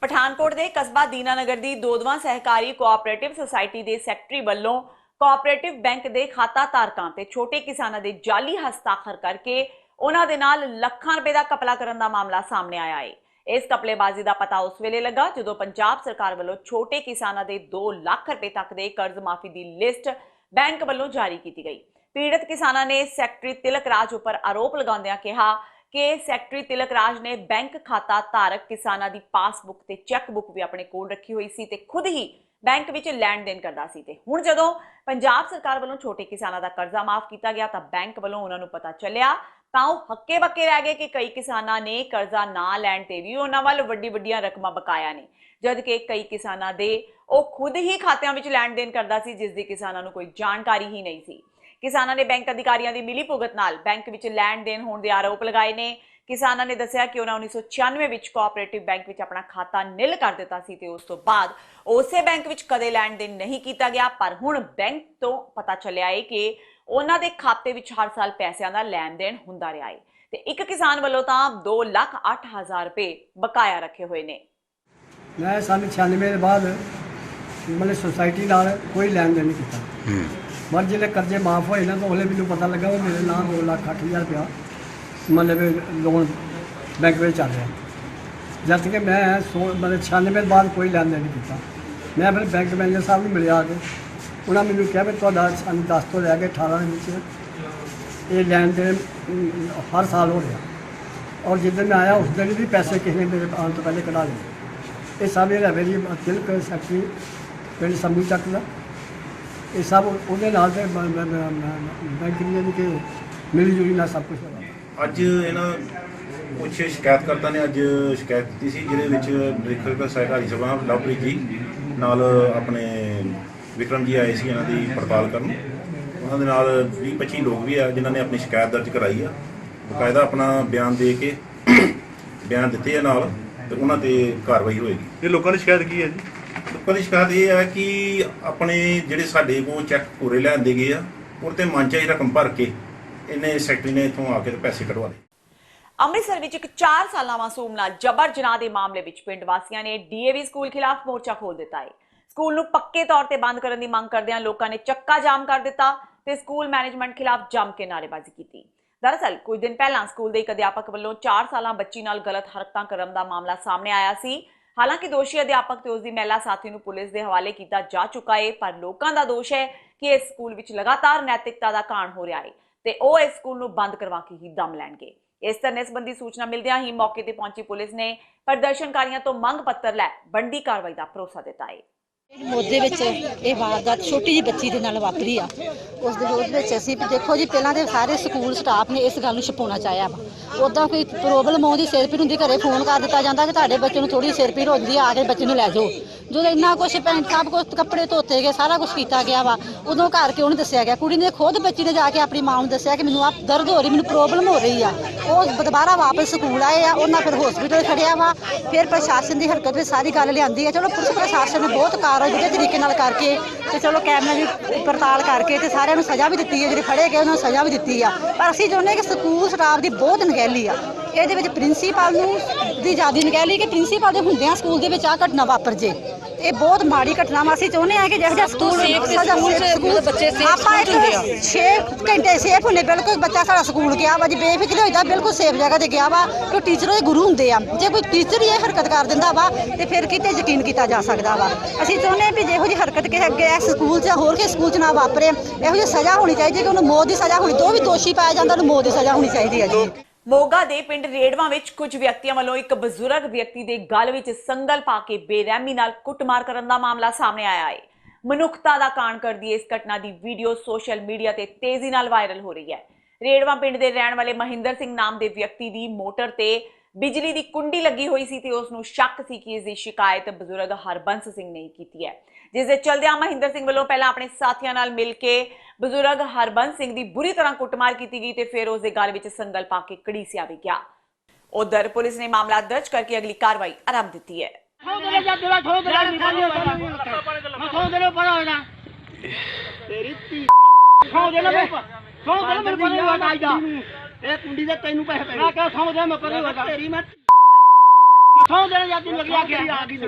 ਪਠਾਨਕੋਟ ਦੇ ਕਸਬਾ ਦੀਨਾਨਗਰ ਦੀ ਦੋਦਵਾ ਸਹਿਕਾਰੀ ਕੋਆਪਰੇਟਿਵ ਸੁਸਾਇਟੀ ਦੇ ਸੈਕਟਰੀ ਵੱਲੋਂ ਕੋਆਪਰੇਟਿਵ ਬੈਂਕ ਦੇ ਖਾਤਾ ਧਾਰਕਾਂ ਤੇ ਛੋਟੇ ਕਿਸਾਨਾਂ ਦੇ ਜਾਲੀ ਹਸਤਾਖਰ ਕਰਕੇ ਉਹਨਾਂ ਦੇ ਨਾਲ ਲੱਖਾਂ ਰੁਪਏ ਦਾ ਘਪਲਾ ਕਰਨ ਦਾ ਮਾਮਲਾ ਸਾਹਮਣੇ ਆਇਆ ਹੈ। ਇਸ ਘਪਲੇਬਾਜ਼ੀ ਦਾ ਪਤਾ ਉਸ ਵੇਲੇ ਲੱਗਾ ਜਦੋਂ ਪੰਜਾਬ ਸਰਕਾਰ ਵੱਲੋਂ ਛੋਟੇ ਕਿਸਾਨਾਂ ਦੇ 2 ਲੱਖ ਰੁਪਏ ਤੱਕ ਦੇ ਕਰਜ਼ ਮਾਫੀ ਦੀ ਲਿਸਟ ਬੈਂਕ ਵੱਲੋਂ ਜਾਰੀ ਕੀਤੀ ਗਈ। ਪੀੜਤ ਕਿਸਾਨਾਂ ਨੇ ਸੈਕਟਰੀ ਤਿਲਕ ਰਾਜ ਉੱਪਰ ਆਰੋਪ ਲਗਾਉਂਦਿਆਂ ਕਿਹਾ ਕਿ ਸੈਕਟਰੀ ਤਿਲਕ ਰਾਜ ਨੇ ਬੈਂਕ ਖਾਤਾ ਧਾਰਕ ਕਿਸਾਨਾਂ ਦੀ ਪਾਸਬੁੱਕ ਤੇ ਚੈੱਕ ਬੁੱਕ ਵੀ ਆਪਣੇ ਕੋਲ ਰੱਖੀ ਹੋਈ ਸੀ ਤੇ ਖੁਦ ਹੀ ਬੈਂਕ ਵਿੱਚ ਲੈਣ ਦੇਣ ਕਰਦਾ ਸੀ ਤੇ ਹੁਣ ਜਦੋਂ ਪੰਜਾਬ ਸਰਕਾਰ ਵੱਲੋਂ ਛੋਟੇ ਕਿਸਾਨਾਂ ਦਾ ਕਰਜ਼ਾ ਮਾਫ ਕੀਤਾ ਗਿਆ ਤਾਂ ਬੈਂਕ ਵੱਲੋਂ ਉਹਨਾਂ ਨੂੰ ਪਤਾ ਚੱਲਿਆ ਤਾਂ ਉਹ ਹੱਕੇ ਬੱਕੇ ਰਹਿ ਗਏ ਕਿ ਕਈ ਕਿਸਾਨਾਂ ਨੇ ਕਰਜ਼ਾ ਨਾ ਲੈਣ ਤੇ ਵੀ ਉਹਨਾਂ ਵੱਲ ਵੱਡੀਆਂ ਰਕਮਾਂ ਬਕਾਇਆ ਨੇ, ਜਦ ਕਿ ਕਈ ਕਿਸਾਨਾਂ ਦੇ ਉਹ ਖੁਦ ਹੀ ਖਾਤਿਆਂ ਵਿੱਚ ਲੈਣ ਦੇਣ ਕਰਦਾ ਸੀ ਜਿਸ ਦੀ ਕਿਸਾਨਾਂ ਨੂੰ ਕੋਈ ਜਾਣਕਾਰੀ ਹੀ ਨਹੀਂ ਸੀ। ਕਿਸਾਨਾਂ ਨੇ ਬੈਂਕ ਅਧਿਕਾਰੀਆਂ ਦੀ ਮਿਲੀ ਭੁਗਤ ਨਾਲ ਬੈਂਕ ਵਿੱਚ ਲੈਣ ਦੇਣ ਹੋਣ ਦੇ ਆਰੋਪ ਲਗਾਏ ਨੇ। ਕਿਸਾਨਾਂ ਨੇ ਦੱਸਿਆ ਕਿ ਉਹਨਾਂ 1996 ਵਿੱਚ ਕੋਆਪਰੇਟਿਵ ਬੈਂਕ ਵਿੱਚ ਆਪਣਾ ਖਾਤਾ ਨਿਲ ਕਰ ਦਿੱਤਾ ਸੀ ਤੇ ਉਸ ਤੋਂ ਬਾਅਦ ਉਸੇ ਬੈਂਕ ਵਿੱਚ ਕਦੇ ਲੈਣ ਦੇਣ ਨਹੀਂ ਕੀਤਾ ਗਿਆ, ਪਰ ਹੁਣ ਬੈਂਕ ਤੋਂ ਪਤਾ ਚੱਲਿਆ ਹੈ ਕਿ ਉਹਨਾਂ ਦੇ ਖਾਤੇ ਵਿੱਚ ਹਰ ਸਾਲ ਪੈਸਿਆਂ ਦਾ ਲੈਣ ਦੇਣ ਹੁੰਦਾ ਰਿਹਾ ਹੈ ਤੇ ਇੱਕ ਕਿਸਾਨ ਵੱਲੋਂ ਤਾਂ 2,08,000 ਰੁਪਏ ਬਕਾਇਆ ਰੱਖੇ ਹੋਏ ਨੇ। ਮੈਂ ਸਾਲ 96 ਦੇ ਬਾਅਦ ਮਤਲਬ ਸੁਸਾਇਟੀ ਨਾਲ ਕੋਈ ਲੈਣ ਦੇਣ ਨਹੀਂ ਕੀਤਾ, ਪਰ ਜਿਹੜੇ ਕਰਜ਼ੇ ਮਾਫ ਹੋਏ ਨਾ ਤਾਂ ਉਹਲੇ ਮੈਨੂੰ ਪਤਾ ਲੱਗਾ ਉਹ ਮੇਰੇ ਨਾਲ 2,08,000 ਰੁਪਇਆ ਮਤਲਬ ਲੋਨ ਬੈਂਕ ਵਿੱਚ ਚੱਲ ਰਿਹਾ। ਜਦ ਕਿ ਮੈਂ ਮਤਲਬ 96 ਦੇ ਬਾਅਦ ਕੋਈ ਲੈਣ ਦੇਣ ਨਹੀਂ ਕੀਤਾ। ਮੈਂ ਫਿਰ ਬੈਂਕ ਮੈਨੇਜਰ ਸਾਹਿਬ ਨੂੰ ਮਿਲਿਆ ਕੇ ਉਹਨਾਂ ਮੈਨੂੰ ਕਿਹਾ ਵੀ ਤੁਹਾਡਾ ਸਾਨੂੰ 10 ਤੋਂ ਲੈ ਕੇ 18 ਦੇ ਵਿੱਚ ਇਹ ਲੈਣ ਦੇਣ ਹਰ ਸਾਲ ਹੋ ਰਿਹਾ ਔਰ ਜਿੱਦਣ ਮੈਂ ਆਇਆ ਉਸ ਦਿਨ ਵੀ ਪੈਸੇ ਕਿਸੇ ਨੇ ਮੇਰੇ ਆਉਣ ਤੋਂ ਪਹਿਲੇ ਕਢਾ ਲਏ। ਇਹ ਸਭ ਇਹ ਮੇਰੀ ਤਿਲਕ ਸੈਕਟਰੀ ਪਿੰਡ ਸੰਮੂ ਚੱਕ ਦਾ ਇਹ ਸਭ ਉਹਦੇ ਨਾਲ ਤੇ ਬੈਂਕ ਦੀ ਕਿ ਮਿਲੀ ਜੁਲੀ ਨਾਲ ਸਭ ਕੁਝ ਹੋਇਆ। ਅੱਜ ਇਹਨਾਂ ਕੁਝ ਸ਼ਿਕਾਇਤਕਰਤਾ ਨੇ ਅੱਜ ਸ਼ਿਕਾਇਤ ਦਿੱਤੀ ਸੀ ਜਿਹਦੇ ਵਿੱਚ ਨਿਰੀਖਕ ਸਹਿਕਾਰੀ ਸਭਾ ਲਵਪ੍ਰੀਤ ਜੀ ਨਾਲ ਆਪਣੇ ਵਿਕਰਮ ਜੀ ਆਏ ਸੀ ਇਹਨਾਂ ਦੀ ਪੜਤਾਲ ਕਰਨ। ਉਹਨਾਂ ਦੇ ਨਾਲ 20-25 ਲੋਕ ਵੀ ਆ ਜਿਨ੍ਹਾਂ ਨੇ ਆਪਣੀ ਸ਼ਿਕਾਇਤ ਦਰਜ ਕਰਾਈ ਆ, ਬਕਾਇਦਾ ਆਪਣਾ ਬਿਆਨ ਦੇ ਕੇ ਬਿਆਨ ਦਿੱਤੇ ਆ ਨਾਲ ਤੇ ਉਹਨਾਂ ਤੇ ਕਾਰਵਾਈ ਹੋਏਗੀ। ਇਹ ਲੋਕਾਂ ਦੀ ਸ਼ਿਕਾਇਤ ਕੀ ਹੈ ਜੀ? ਲੋਕਾਂ ਦੀ ਸ਼ਿਕਾਇਤ ਇਹ ਹੈ ਕਿ ਆਪਣੇ ਜਿਹੜੇ ਸਾਡੇ ਕੋਲ ਚੈੱਕ ਪੂਰੇ ਲਿਆਂਦੇ ਗਏ ਆ ਉਹ ਤੇ ਮਨਚਾਹੀ ਰਕਮ ਭਰ ਕੇ ਇਹਨੇ ਸੈਕਟਰੀ ਨੇ ਇੱਥੋਂ ਆ ਕੇ ਪੈਸੇ ਕਢਵਾ ਲਏ। ਅੰਮ੍ਰਿਤਸਰ ਵਿੱਚ ਇੱਕ 4 ਸਾਲਾ ਮਾਸੂਮ ਨਾਲ ਜਬਰ ਜਨਾਹ ਦੇ ਮਾਮਲੇ ਵਿੱਚ ਪਿੰਡ ਵਾਸੀਆਂ ਨੇ ਡੀਏਵੀ ਸਕੂਲ ਖਿਲਾਫ ਮੋਰਚਾ ਖੋਲ੍ਹ ਦਿੱਤਾ ਹੈ। ਸਕੂਲ ਨੂੰ ਪੱਕੇ ਤੌਰ ਤੇ ਬੰਦ ਕਰਨ ਦੀ ਮੰਗ ਕਰਦਿਆਂ ਲੋਕਾਂ ਨੇ ਚੱਕਾ ਜਾਮ ਕਰ ਦਿੱਤਾ ਤੇ ਸਕੂਲ ਮੈਨੇਜਮੈਂਟ ਖਿਲਾਫ ਜੰਮ ਕੇ ਨਾਅਰੇਬਾਜ਼ੀ ਕੀਤੀ। ਦਰਅਸਲ ਕੁਝ ਦਿਨ ਪਹਿਲਾਂ ਸਕੂਲ ਦੇ ਇੱਕ ਅਧਿਆਪਕ ਵੱਲੋਂ 4 ਸਾਲਾਂ ਬੱਚੀ ਨਾਲ ਗਲਤ ਹਰਕਤਾਂ ਕਰਨ ਦਾ ਮਾਮਲਾ ਸਾਹਮਣੇ ਆਇਆ ਸੀ। ਹਾਲਾਂਕਿ ਦੋਸ਼ੀ ਅਧਿਆਪਕ ਤੇ ਉਸ ਦੀ ਮਹਿਲਾ ਸਾਥੀ ਨੂੰ ਪੁਲਿਸ ਦੇ ਹਵਾਲੇ ਕੀਤਾ ਜਾ ਚੁੱਕਾ ਹੈ, ਪਰ ਲੋਕਾਂ ਦਾ ਦੋਸ਼ ਹੈ ਕਿ ਇਸ ਸਕੂਲ ਵਿੱਚ ਲਗਾਤਾਰ ਨੈਤਿਕਤਾ ਦਾ ਘਾਣ ਹੋ ਰਿਹਾ ਹੈ ਤੇ ਉਹ ਇਸ ਸਕੂਲ ਨੂੰ ਬੰਦ ਕਰਵਾ ਕੇ ਹੀ ਦਮ ਲੈਣਗੇ। ਇਸ ਧਰਨੇ ਸੰਬੰਧੀ ਸੂਚਨਾ ਮਿਲਦਿਆਂ ਹੀ ਮੌਕੇ ਤੇ ਪਹੁੰਚੀ ਪੁਲਿਸ ਨੇ ਪ੍ਰਦਰਸ਼ਨਕਾਰੀਆਂ ਤੋਂ ਮੰਗ ਪੱਤਰ ਲੈ ਬਣਦੀ ਕਾਰਵਾਈ ਦਾ ਭਰੋਸਾ ਦਿੱਤਾ ਹੈ। ਮੋਦੇ ਵਿੱਚ ਇਹ ਵਾਰਦਾਤ ਛੋਟੀ ਜਿਹੀ ਬੱਚੀ ਦੇ ਨਾਲ ਵਾਪਰੀ ਆ। ਉਸ ਦੇ ਵਿਰੋਧ ਵਿੱਚ ਅਸੀਂ ਵੀ ਦੇਖੋ ਜੀ ਪਹਿਲਾਂ ਦੇ ਸਾਰੇ ਸਕੂਲ ਸਟਾਫ ਨੇ ਇਸ ਗੱਲ ਨੂੰ ਛਪਾਉਣਾ ਚਾਹਿਆ ਵਾ। ਉੱਦਾਂ ਕੋਈ ਪ੍ਰੋਬਲਮ ਆਉਂਦੀ ਸਿਰ ਪੀੜ ਹੁੰਦੀ ਘਰੇ ਫੋਨ ਕਰ ਦਿੱਤਾ ਜਾਂਦਾ ਕਿ ਤੁਹਾਡੇ ਬੱਚੇ ਨੂੰ ਥੋੜੀ ਸਿਰ ਪੀੜ ਹੁੰਦੀ ਆ ਕੇ ਬੱਚੇ ਨੂੰ ਲੈ ਜਾਓ। ਜਦੋਂ ਇੰਨਾ ਕੁਛ ਪੈਂਟ ਸਭ ਕੁਛ ਕੱਪੜੇ ਧੋਤੇ ਗਏ ਸਾਰਾ ਕੁਛ ਕੀਤਾ ਗਿਆ ਵਾ ਉਦੋਂ ਘਰ ਕਿਉਂ ਨਹੀਂ ਦੱਸਿਆ ਗਿਆ। ਕੁੜੀ ਨੇ ਖੁਦ ਬੱਚੀ ਨੇ ਜਾ ਕੇ ਆਪਣੀ ਮਾਂ ਨੂੰ ਦੱਸਿਆ ਕਿ ਮੈਨੂੰ ਆ ਦਰਦ ਹੋ ਰਹੀ ਮੈਨੂੰ ਪ੍ਰੋਬਲਮ ਹੋ ਰਹੀ ਆ। ਉਹ ਦੁਬਾਰਾ ਵਾਪਸ ਸਕੂਲ ਆਏ ਆ, ਉਹਨਾਂ ਫਿਰ ਹਸਪੀਟਲ ਖੜਿਆ ਵਾ। ਫਿਰ ਪ੍ਰਸ਼ਾਸਨ ਦੀ ਹਰਕਤ ਵਿੱਚ ਸਾਰੀ ਗੱਲ ਲਿਆਂਦੀ ਆ। ਚਲੋ ਪੁਲਿਸ ਪ੍ਰਸ਼ਾਸਨ ਨੇ ਬਹੁਤ ਕਾਰਵਾਈ ਵਧੀਆ ਤਰੀਕੇ ਨਾਲ ਕਰਕੇ ਤੇ ਚਲੋ ਕੈਮਰੇ ਦੀ ਪੜਤਾਲ ਕਰਕੇ ਤੇ ਸਾਰਿਆਂ ਨੂੰ ਸਜ਼ਾ ਵੀ ਦਿੱਤੀ ਹੈ। ਜਿਹੜੇ ਫੜੇ ਗਏ ਉਹਨਾਂ ਨੂੰ ਸਜ਼ਾ ਵੀ ਦਿੱਤੀ ਆ। ਪਰ ਅਸੀਂ ਚਾਹੁੰਦੇ ਕਿ ਸਕੂਲ ਸਟਾਫ ਦੀ ਬਹੁਤ ਅਣਗਹਿਲੀ ਆ। ਇਹਦੇ ਵਿੱਚ ਪ੍ਰਿੰਸੀਪਲ ਨੂੰ ਦੀ ਜ਼ਿਆਦਾ ਅਣਗਹਿਲੀ ਕਿ ਪ੍ਰਿੰਸੀਪਲ ਦੇ ਹੁੰਦਿਆਂ ਸਕੂਲ ਦੇ ਵਿੱਚ ਆ ਘਟਨਾ ਵਾਪਰ ਜੇ। ਇਹ ਬਹੁਤ ਮਾੜੀ ਘਟਨਾ ਵਾ। ਅਸੀਂ ਚਾਹੁੰਦੇ ਹਾਂ ਕਿ ਜਿਹੋ ਜਿਹਾ ਸਕੂਲ ਆਪਾਂ 6 ਘੰਟੇ ਸੇਫ ਹੁੰਦੇ ਬਿਲਕੁਲ। ਬੱਚਾ ਸਾਡਾ ਸਕੂਲ ਗਿਆ ਵਾ ਜੀ ਬੇਫਿਕਰ ਹੋਈਦਾ ਬਿਲਕੁਲ ਸੇਫ ਜਗ੍ਹਾ ਤੇ ਗਿਆ ਵਾ ਕਿ ਟੀਚਰ ਉਹਦੇ ਗੁਰੂ ਹੁੰਦੇ ਆ। ਜੇ ਕੋਈ ਟੀਚਰ ਹੀ ਇਹ ਹਰਕਤ ਕਰ ਦਿੰਦਾ ਵਾ ਤੇ ਫਿਰ ਕਿਤੇ ਯਕੀਨ ਕੀਤਾ ਜਾ ਸਕਦਾ ਵਾ। ਅਸੀਂ ਚਾਹੁੰਦੇ ਹਾਂ ਵੀ ਜਿਹੋ ਜਿਹੀ ਹਰਕਤ ਕਿਸੇ ਅੱਗੇ ਸਕੂਲ 'ਚ ਹੋਰ ਕਿਸੇ ਸਕੂਲ 'ਚ ਨਾ ਵਾਪਰੇ। ਇਹੋ ਜਿਹੀ ਸਜ਼ਾ ਹੋਣੀ ਚਾਹੀਦੀ ਕਿ ਉਹਨੂੰ ਮੌਤ ਦੀ ਸਜ਼ਾ ਹੋਣੀ। ਜੋ ਵੀ ਦੋਸ਼ੀ ਪਾਇਆ ਜਾਂਦਾ ਉਹਨੂੰ ਮੌਤ ਦੀ ਸਜ਼ਾ ਹੋਣੀ ਚਾਹੀਦੀ ਹੈ ਜੀ। ਮੋਗਾ ਦੇ ਪਿੰਡ ਰੇੜਵਾ ਵਿੱਚ ਕੁਝ ਵਿਅਕਤੀਆਂ ਵੱਲੋਂ ਇੱਕ ਬਜ਼ੁਰਗ ਵਿਅਕਤੀ ਦੇ ਗਲ ਵਿੱਚ ਸੰਗਲ ਪਾ ਕੇ ਬੇਰਹਿਮੀ ਨਾਲ ਕੁੱਟਮਾਰ ਕਰਨ ਦਾ ਮਾਮਲਾ ਸਾਹਮਣੇ ਆਇਆ ਹੈ। ਮਨੁੱਖਤਾ ਦਾ ਕਾਣ ਕਰਦੀ ਇਸ ਘਟਨਾ ਦੀ ਵੀਡੀਓ ਸੋਸ਼ਲ ਮੀਡੀਆ ਤੇ ਤੇਜ਼ੀ ਨਾਲ ਵਾਇਰਲ ਹੋ ਰਹੀ ਹੈ। ਰੇੜਵਾ ਪਿੰਡ ਦੇ ਰਹਿਣ ਵਾਲੇ ਮਹਿੰਦਰ ਸਿੰਘ ਨਾਮ ਦੇ ਵਿਅਕਤੀ ਦੀ ਮੋਟਰ ਤੇ ਬਿਜਲੀ ਦੀ ਕੁੰਡੀ ਲੱਗੀ ਹੋਈ ਸੀ ਤੇ ਉਸ ਨੂੰ ਸ਼ੱਕ ਸੀ ਕਿ ਇਸ ਦੀ ਸ਼ਿਕਾਇਤ ਬਜ਼ੁਰਗ ਹਰਬੰਸ ਸਿੰਘ ਨੇ ਕੀਤੀ ਹੈ, ਜਿਸ ਦੇ ਚਲਦਿਆਂ ਮਹਿੰਦਰ ਸਿੰਘ ਵੱਲੋਂ ਪਹਿਲਾਂ ਆਪਣੇ ਸਾਥੀਆਂ ਨਾਲ ਮਿਲ ਕੇ ਬਜ਼ੁਰਗ ਹਰਬੰਸ ਸਿੰਘ ਦੀ ਬੁਰੀ ਤਰ੍ਹਾਂ ਕੁੱਟਮਾਰ ਕੀਤੀ ਗਈ ਤੇ ਫਿਰ ਉਸ ਦੇ ਗਲ ਵਿੱਚ ਸੰਗਲ ਪਾ ਕੇ ਘੜੀਸਿਆ ਵੀ ਗਿਆ। ਉਧਰ ਪੁਲਿਸ ਨੇ ਮਾਮਲਾ ਦਰਜ ਕਰਕੇ ਅਗਲੀ ਕਾਰਵਾਈ ਆਰੰਭ ਦਿੱਤੀ ਹੈ। ਇਹ ਕੁੰਡੀ ਦੇ ਤੈਨੂੰ ਪੈਸੇ ਪੈ ਮੈਂ ਕਿਹਾ ਸੌਂ ਦੇ ਮੈਂ ਪਰੇ ਹੋਗਾ ਤੇਰੀ ਮੈਂ ਸੌਂ ਦੇਣਾ ਯਾਦ ਨਹੀਂ ਲੱਗਿਆ ਗਿਆ ਆ ਗਈ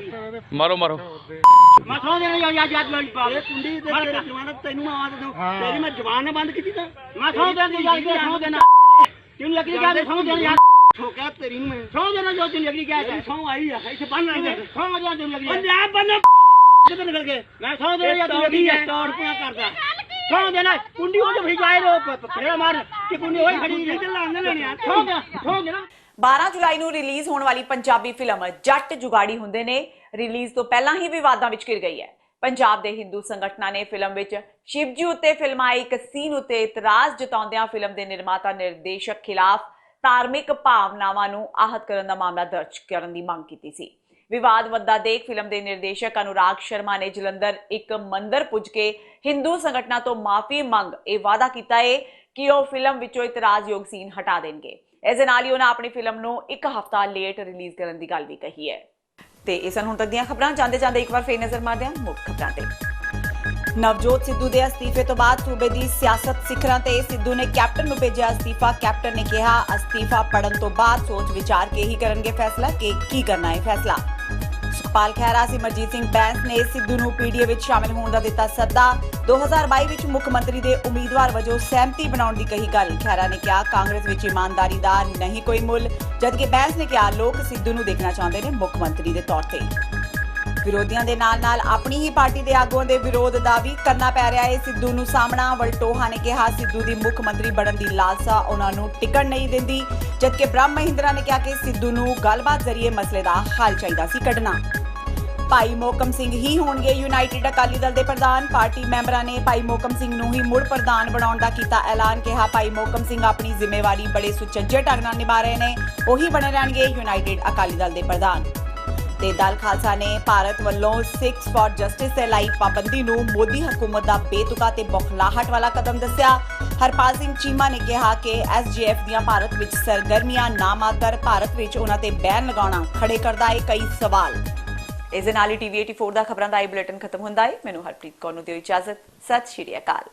ਮਾਰੋ ਮੈਂ ਸੌਂ ਦੇਣਾ ਯਾਦ ਵਾਲੀ ਪਾ ਇਹ ਕੁੰਡੀ ਦੇ ਤੇਰੇ ਜਵਾਨ ਤੈਨੂੰ ਮੈਂ ਆਵਾਜ਼ ਦਊਂ ਤੇਰੀ ਮੈਂ ਜਵਾਨ ਬੰਦ ਕੀਤੀ ਤਾਂ ਮੈਂ ਸੌਂ ਦੇਣਾ ਯਾਦ ਸੌਂ ਦੇਣਾ ਕਿਉਂ ਲੱਗੀ ਗਿਆ ਸੌਂ ਦੇਣਾ ਯਾਦ ਠੋਕਿਆ ਤੇਰੀ ਨੂੰ ਮੈਂ ਸੌਂ ਦੇਣਾ ਜੋ ਤੈਨੂੰ ਲੱਗੀ ਗਿਆ ਸੌਂ ਆਈ ਆ ਇੱਥੇ ਬੰਨ ਲੈ ਸੌਂ ਆ ਜਾ ਤੈਨੂੰ ਲੱਗੀ ਪੰਜਾਬ ਬੰਨ ਕਿੱਧਰ ਨਿਕਲ ਗਏ ਮੈਂ ਸੌਂ ਦੇਣਾ ਯਾਦ ਲੱਗੀ ਗਿਆ ਤੋੜ ਪਿਆ ਕਰਦਾ ਸੌਂ ਦੇਣਾ ਕੁੰਡੀ ਉਹ ਜੋ ਜਾਏ ਰੋ ਫੇਰਾ ਮਾਰ ਕਿ ਕੁੰਡੀ ਹੋਈ ਖੜੀ ਨਹੀਂ ਲਾਣ ਲੈਣੇ ਆ ਸੌਂ ਦੇਣਾ 12 ਜੁਲਾਈ ਨੂੰ ਰਿਲੀਜ਼ ਹੋਣ ਵਾਲੀ ਪੰਜਾਬੀ ਫਿਲਮ ਜੱਟ ਜੁਗਾੜੀ ਹੁੰਦੇ ਨੇ ਰਿਲੀਜ਼ ਤੋਂ ਪਹਿਲਾਂ ਹੀ ਵਿਵਾਦਾਂ ਵਿੱਚ ਘਿਰ ਗਈ ਹੈ। ਪੰਜਾਬ ਦੇ ਹਿੰਦੂ ਸੰਗਠਨਾਂ ਨੇ ਫਿਲਮ ਵਿੱਚ ਸ਼ਿਵਜੀ ਉੱਤੇ ਫਿਲਮਾਏ ਇੱਕ ਸੀਨ ਉੱਤੇ ਇਤਰਾਜ਼ ਜਤਾਉਂਦਿਆਂ ਫਿਲਮ ਦੇ ਨਿਰਮਾਤਾ ਨਿਰਦੇਸ਼ਕ ਖਿਲਾਫ ਧਾਰਮਿਕ ਭਾਵਨਾਵਾਂ ਨੂੰ ਆਹਤ ਕਰਨ ਦਾ ਮਾਮਲਾ ਦਰਜ ਕਰਨ ਦੀ ਮੰਗ ਕੀਤੀ ਸੀ। ਵਿਵਾਦ ਵੱਧਦਾ ਦੇਖ ਫਿਲਮ ਦੇ ਨਿਰਦੇਸ਼ਕ ਅਨੁਰਾਗ ਸ਼ਰਮਾ ਨੇ ਜਲੰਧਰ ਇੱਕ ਮੰਦਿਰ ਪੁੱਜ ਕੇ ਹਿੰਦੂ ਸੰਗਠਨਾਂ ਤੋਂ ਮਾਫੀ ਮੰਗ ਇਹ ਵਾਅਦਾ ਕੀਤਾ ਹੈ ਕਿ ਉਹ ਫਿਲਮ ਵਿੱਚੋਂ ਇਤਰਾਜ਼ਯੋਗ ਸੀਨ ਹਟਾ ਦੇਣਗੇ। ਇਸ ਦੇ ਨਾਲ ਹੀ ਉਹਨਾਂ ਆਪਣੀ ਫਿਲਮ ਨੂੰ ਇੱਕ ਹਫ਼ਤਾ ਲੇਟ ਰਿਲੀਜ਼ ਕਰਨ ਦੀ ਗੱਲ ਵੀ ਕਹੀ ਹੈ। ਤੇ ਇਹ ਸਨ ਹੁਣ ਤੱਕ ਦੀਆਂ ਖਬਰਾਂ। ਜਾਂਦੇ ਇੱਕ ਵਾਰ ਫੇਰ ਨਜ਼ਰ ਮਾਰਦੇ ਹਾਂ ਮੁੱਖ ਖਬਰਾਂ ਤੇ। ਨਵਜੋਤ ਸਿੱਧੂ ਦੇ ਅਸਤੀਫੇ ਤੋਂ ਬਾਅਦ ਸੂਬੇ ਦੀ ਸਿਆਸਤ ਸਿਖਰਾਂ ਤੇ ਸਿੱਧੂ ਨੇ ਕੈਪਟਨ ਨੂੰ ਭੇਜਿਆ ਅਸਤੀਫਾ। ਕੈਪਟਨ ਨੇ ਕਿਹਾ ਅਸਤੀਫਾ ਪੜਨ ਤੋਂ ਬਾਅਦ ਸੋਚ ਵਿਚਾਰ ਕੇ ਹੀ ਕਰਨਗੇ ਫੈਸਲਾ ਕਿ ਕੀ ਕਰਨਾ ਹੈ ਫੈਸਲਾ। ਸੁਖਪਾਲ ਖਹਿਰਾ ਸਿਮਰਜੀਤ ਸਿੰਘ ਬੈਂਸ ਨੇ ਸਿੱਧੂ ਨੂੰ ਪੀਡੀਏ ਵਿੱਚ ਸ਼ਾਮਿਲ ਹੋਣ ਦਾ ਦਿੱਤਾ ਸੱਦਾ। 2022 ਵਿੱਚ ਮੁੱਖ ਮੰਤਰੀ ਦੇ ਉਮੀਦਵਾਰ ਵਜੋਂ ਸਹਿਮਤੀ ਬਣਾਉਣ ਦੀ ਕਹੀ ਗੱਲ। ਖਹਿਰਾ ਨੇ ਕਿਹਾ ਕਾਂਗਰਸ ਵਿੱਚ ਇਮਾਨਦਾਰੀ ਦਾ ਨਹੀਂ ਕੋਈ ਮੁੱਲ, ਜਦਕਿ ਬੈਂਸ ਨੇ ਕਿਹਾ ਲੋਕ ਸਿੱਧੂ ਨੂੰ ਦੇਖਣਾ ਚਾਹੁੰਦੇ ਨੇ ਮੁੱਖ ਮੰਤਰੀ ਦੇ ਤੌਰ ਤੇ। ਵਿਰੋਧੀਆਂ ਦੇ ਨਾਲ ਆਪਣੀ ਹੀ ਪਾਰਟੀ ਦੇ ਆਗੂਆਂ ਦੇ ਵਿਰੋਧ ਦਾ ਵੀ ਕਰਨਾ ਪੈ ਰਿਹਾ ਹੈ ਸਿੱਧੂ ਨੂੰ ਸਾਹਮਣਾ। ਵਲਟੋਹਾ ਨੇ ਕਿਹਾ ਸਿੱਧੂ ਦੀ ਮੁੱਖ ਮੰਤਰੀ ਬਣਨ ਦੀ ਲਾਲਸਾ ਉਹਨਾਂ ਨੂੰ ਟਿਕਟ ਨਹੀਂ ਦਿੰਦੀ, ਜਦਕਿ ਬ੍ਰਹਮ ਮਹਿੰਦਰਾ ਨੇ ਕਿਹਾ ਕਿ ਸਿੱਧੂ ਨੂੰ ਗੱਲਬਾਤ ਜ਼ਰੀਏ ਮਸਲੇ ਦਾ ਹੱਲ ਚਾਹੀਦਾ ਸੀ ਕੱਢਣਾ। ਭਾਈ ਮੋਹਕਮ ਸਿੰਘ ਹੀ ਹੋਣਗੇ ਯੂਨਾਈਟਿਡ ਅਕਾਲੀ ਦਲ ਦੇ ਪ੍ਰਧਾਨ। ਪਾਰਟੀ ਮੈਂਬਰਾਂ ਨੇ ਭਾਈ ਮੋਹਕਮ ਸਿੰਘ ਨੂੰ ਹੀ ਮੁੜ ਪ੍ਰਧਾਨ ਬਣਾਉਣ ਦਾ ਕੀਤਾ ਐਲਾਨ। ਕਿਹਾ ਭਾਈ ਮੋਹਕਮ ਸਿੰਘ ਆਪਣੀ ਜ਼ਿੰਮੇਵਾਰੀ ਬੜੇ ਸੁਚੱਜੇ ਢੰਗ ਨਾਲ ਨਿਭਾ ਰਹੇ ਨੇ, ਉਹੀ ਬਣੇ ਰਹਿਣਗੇ ਯੂਨਾਈਟਿਡ ਅਕਾਲੀ ਦਲ ਦੇ ਪ੍ਰਧਾਨ। ਤੇ ਦਲ ਖਾਲਸਾ ਨੇ ਭਾਰਤ ਵੱਲੋਂ ਸਿੱਖਸ ਫਾਰ ਜਸਟਿਸ ਤੇ ਲਾਈ ਪਾਬੰਦੀ ਨੂੰ ਮੋਦੀ ਹਕੂਮਤ ਦਾ ਬੇਤੁਕਾ ਤੇ ਬੌਖਲਾਹਟ ਵਾਲਾ ਕਦਮ ਦੱਸਿਆ। ਹਰਪਾਲ ਸਿੰਘ ਚੀਮਾ ਨੇ ਕਿਹਾ ਕਿ ਐਸਜੀਐਫ ਦੀਆਂ ਭਾਰਤ ਵਿੱਚ ਸਰਗਰਮੀਆਂ ਨਾ ਮਾਤਰ ਭਾਰਤ ਵਿੱਚ ਉਹਨਾਂ ਤੇ ਬੈਨ ਲਗਾਉਣਾ ਖੜੇ ਕਰਦਾ ਹੈ ਕਈ ਸਵਾਲ। ਇਸ ਦੇ ਨਾਲ ਹੀ TV 84 ਦਾ ਖਬਰਾਂ ਦਾ ਇਹ ਬੁਲੇਟਿਨ ਖਤਮ ਹੁੰਦਾ ਹੈ। ਮੈਨੂੰ ਹਰਪ੍ਰੀਤ ਕੌਰ ਨੂੰ ਦਿਓ ਇਜਾਜ਼ਤ। ਸਤਿ ਸ਼੍ਰੀ ਅਕਾਲ।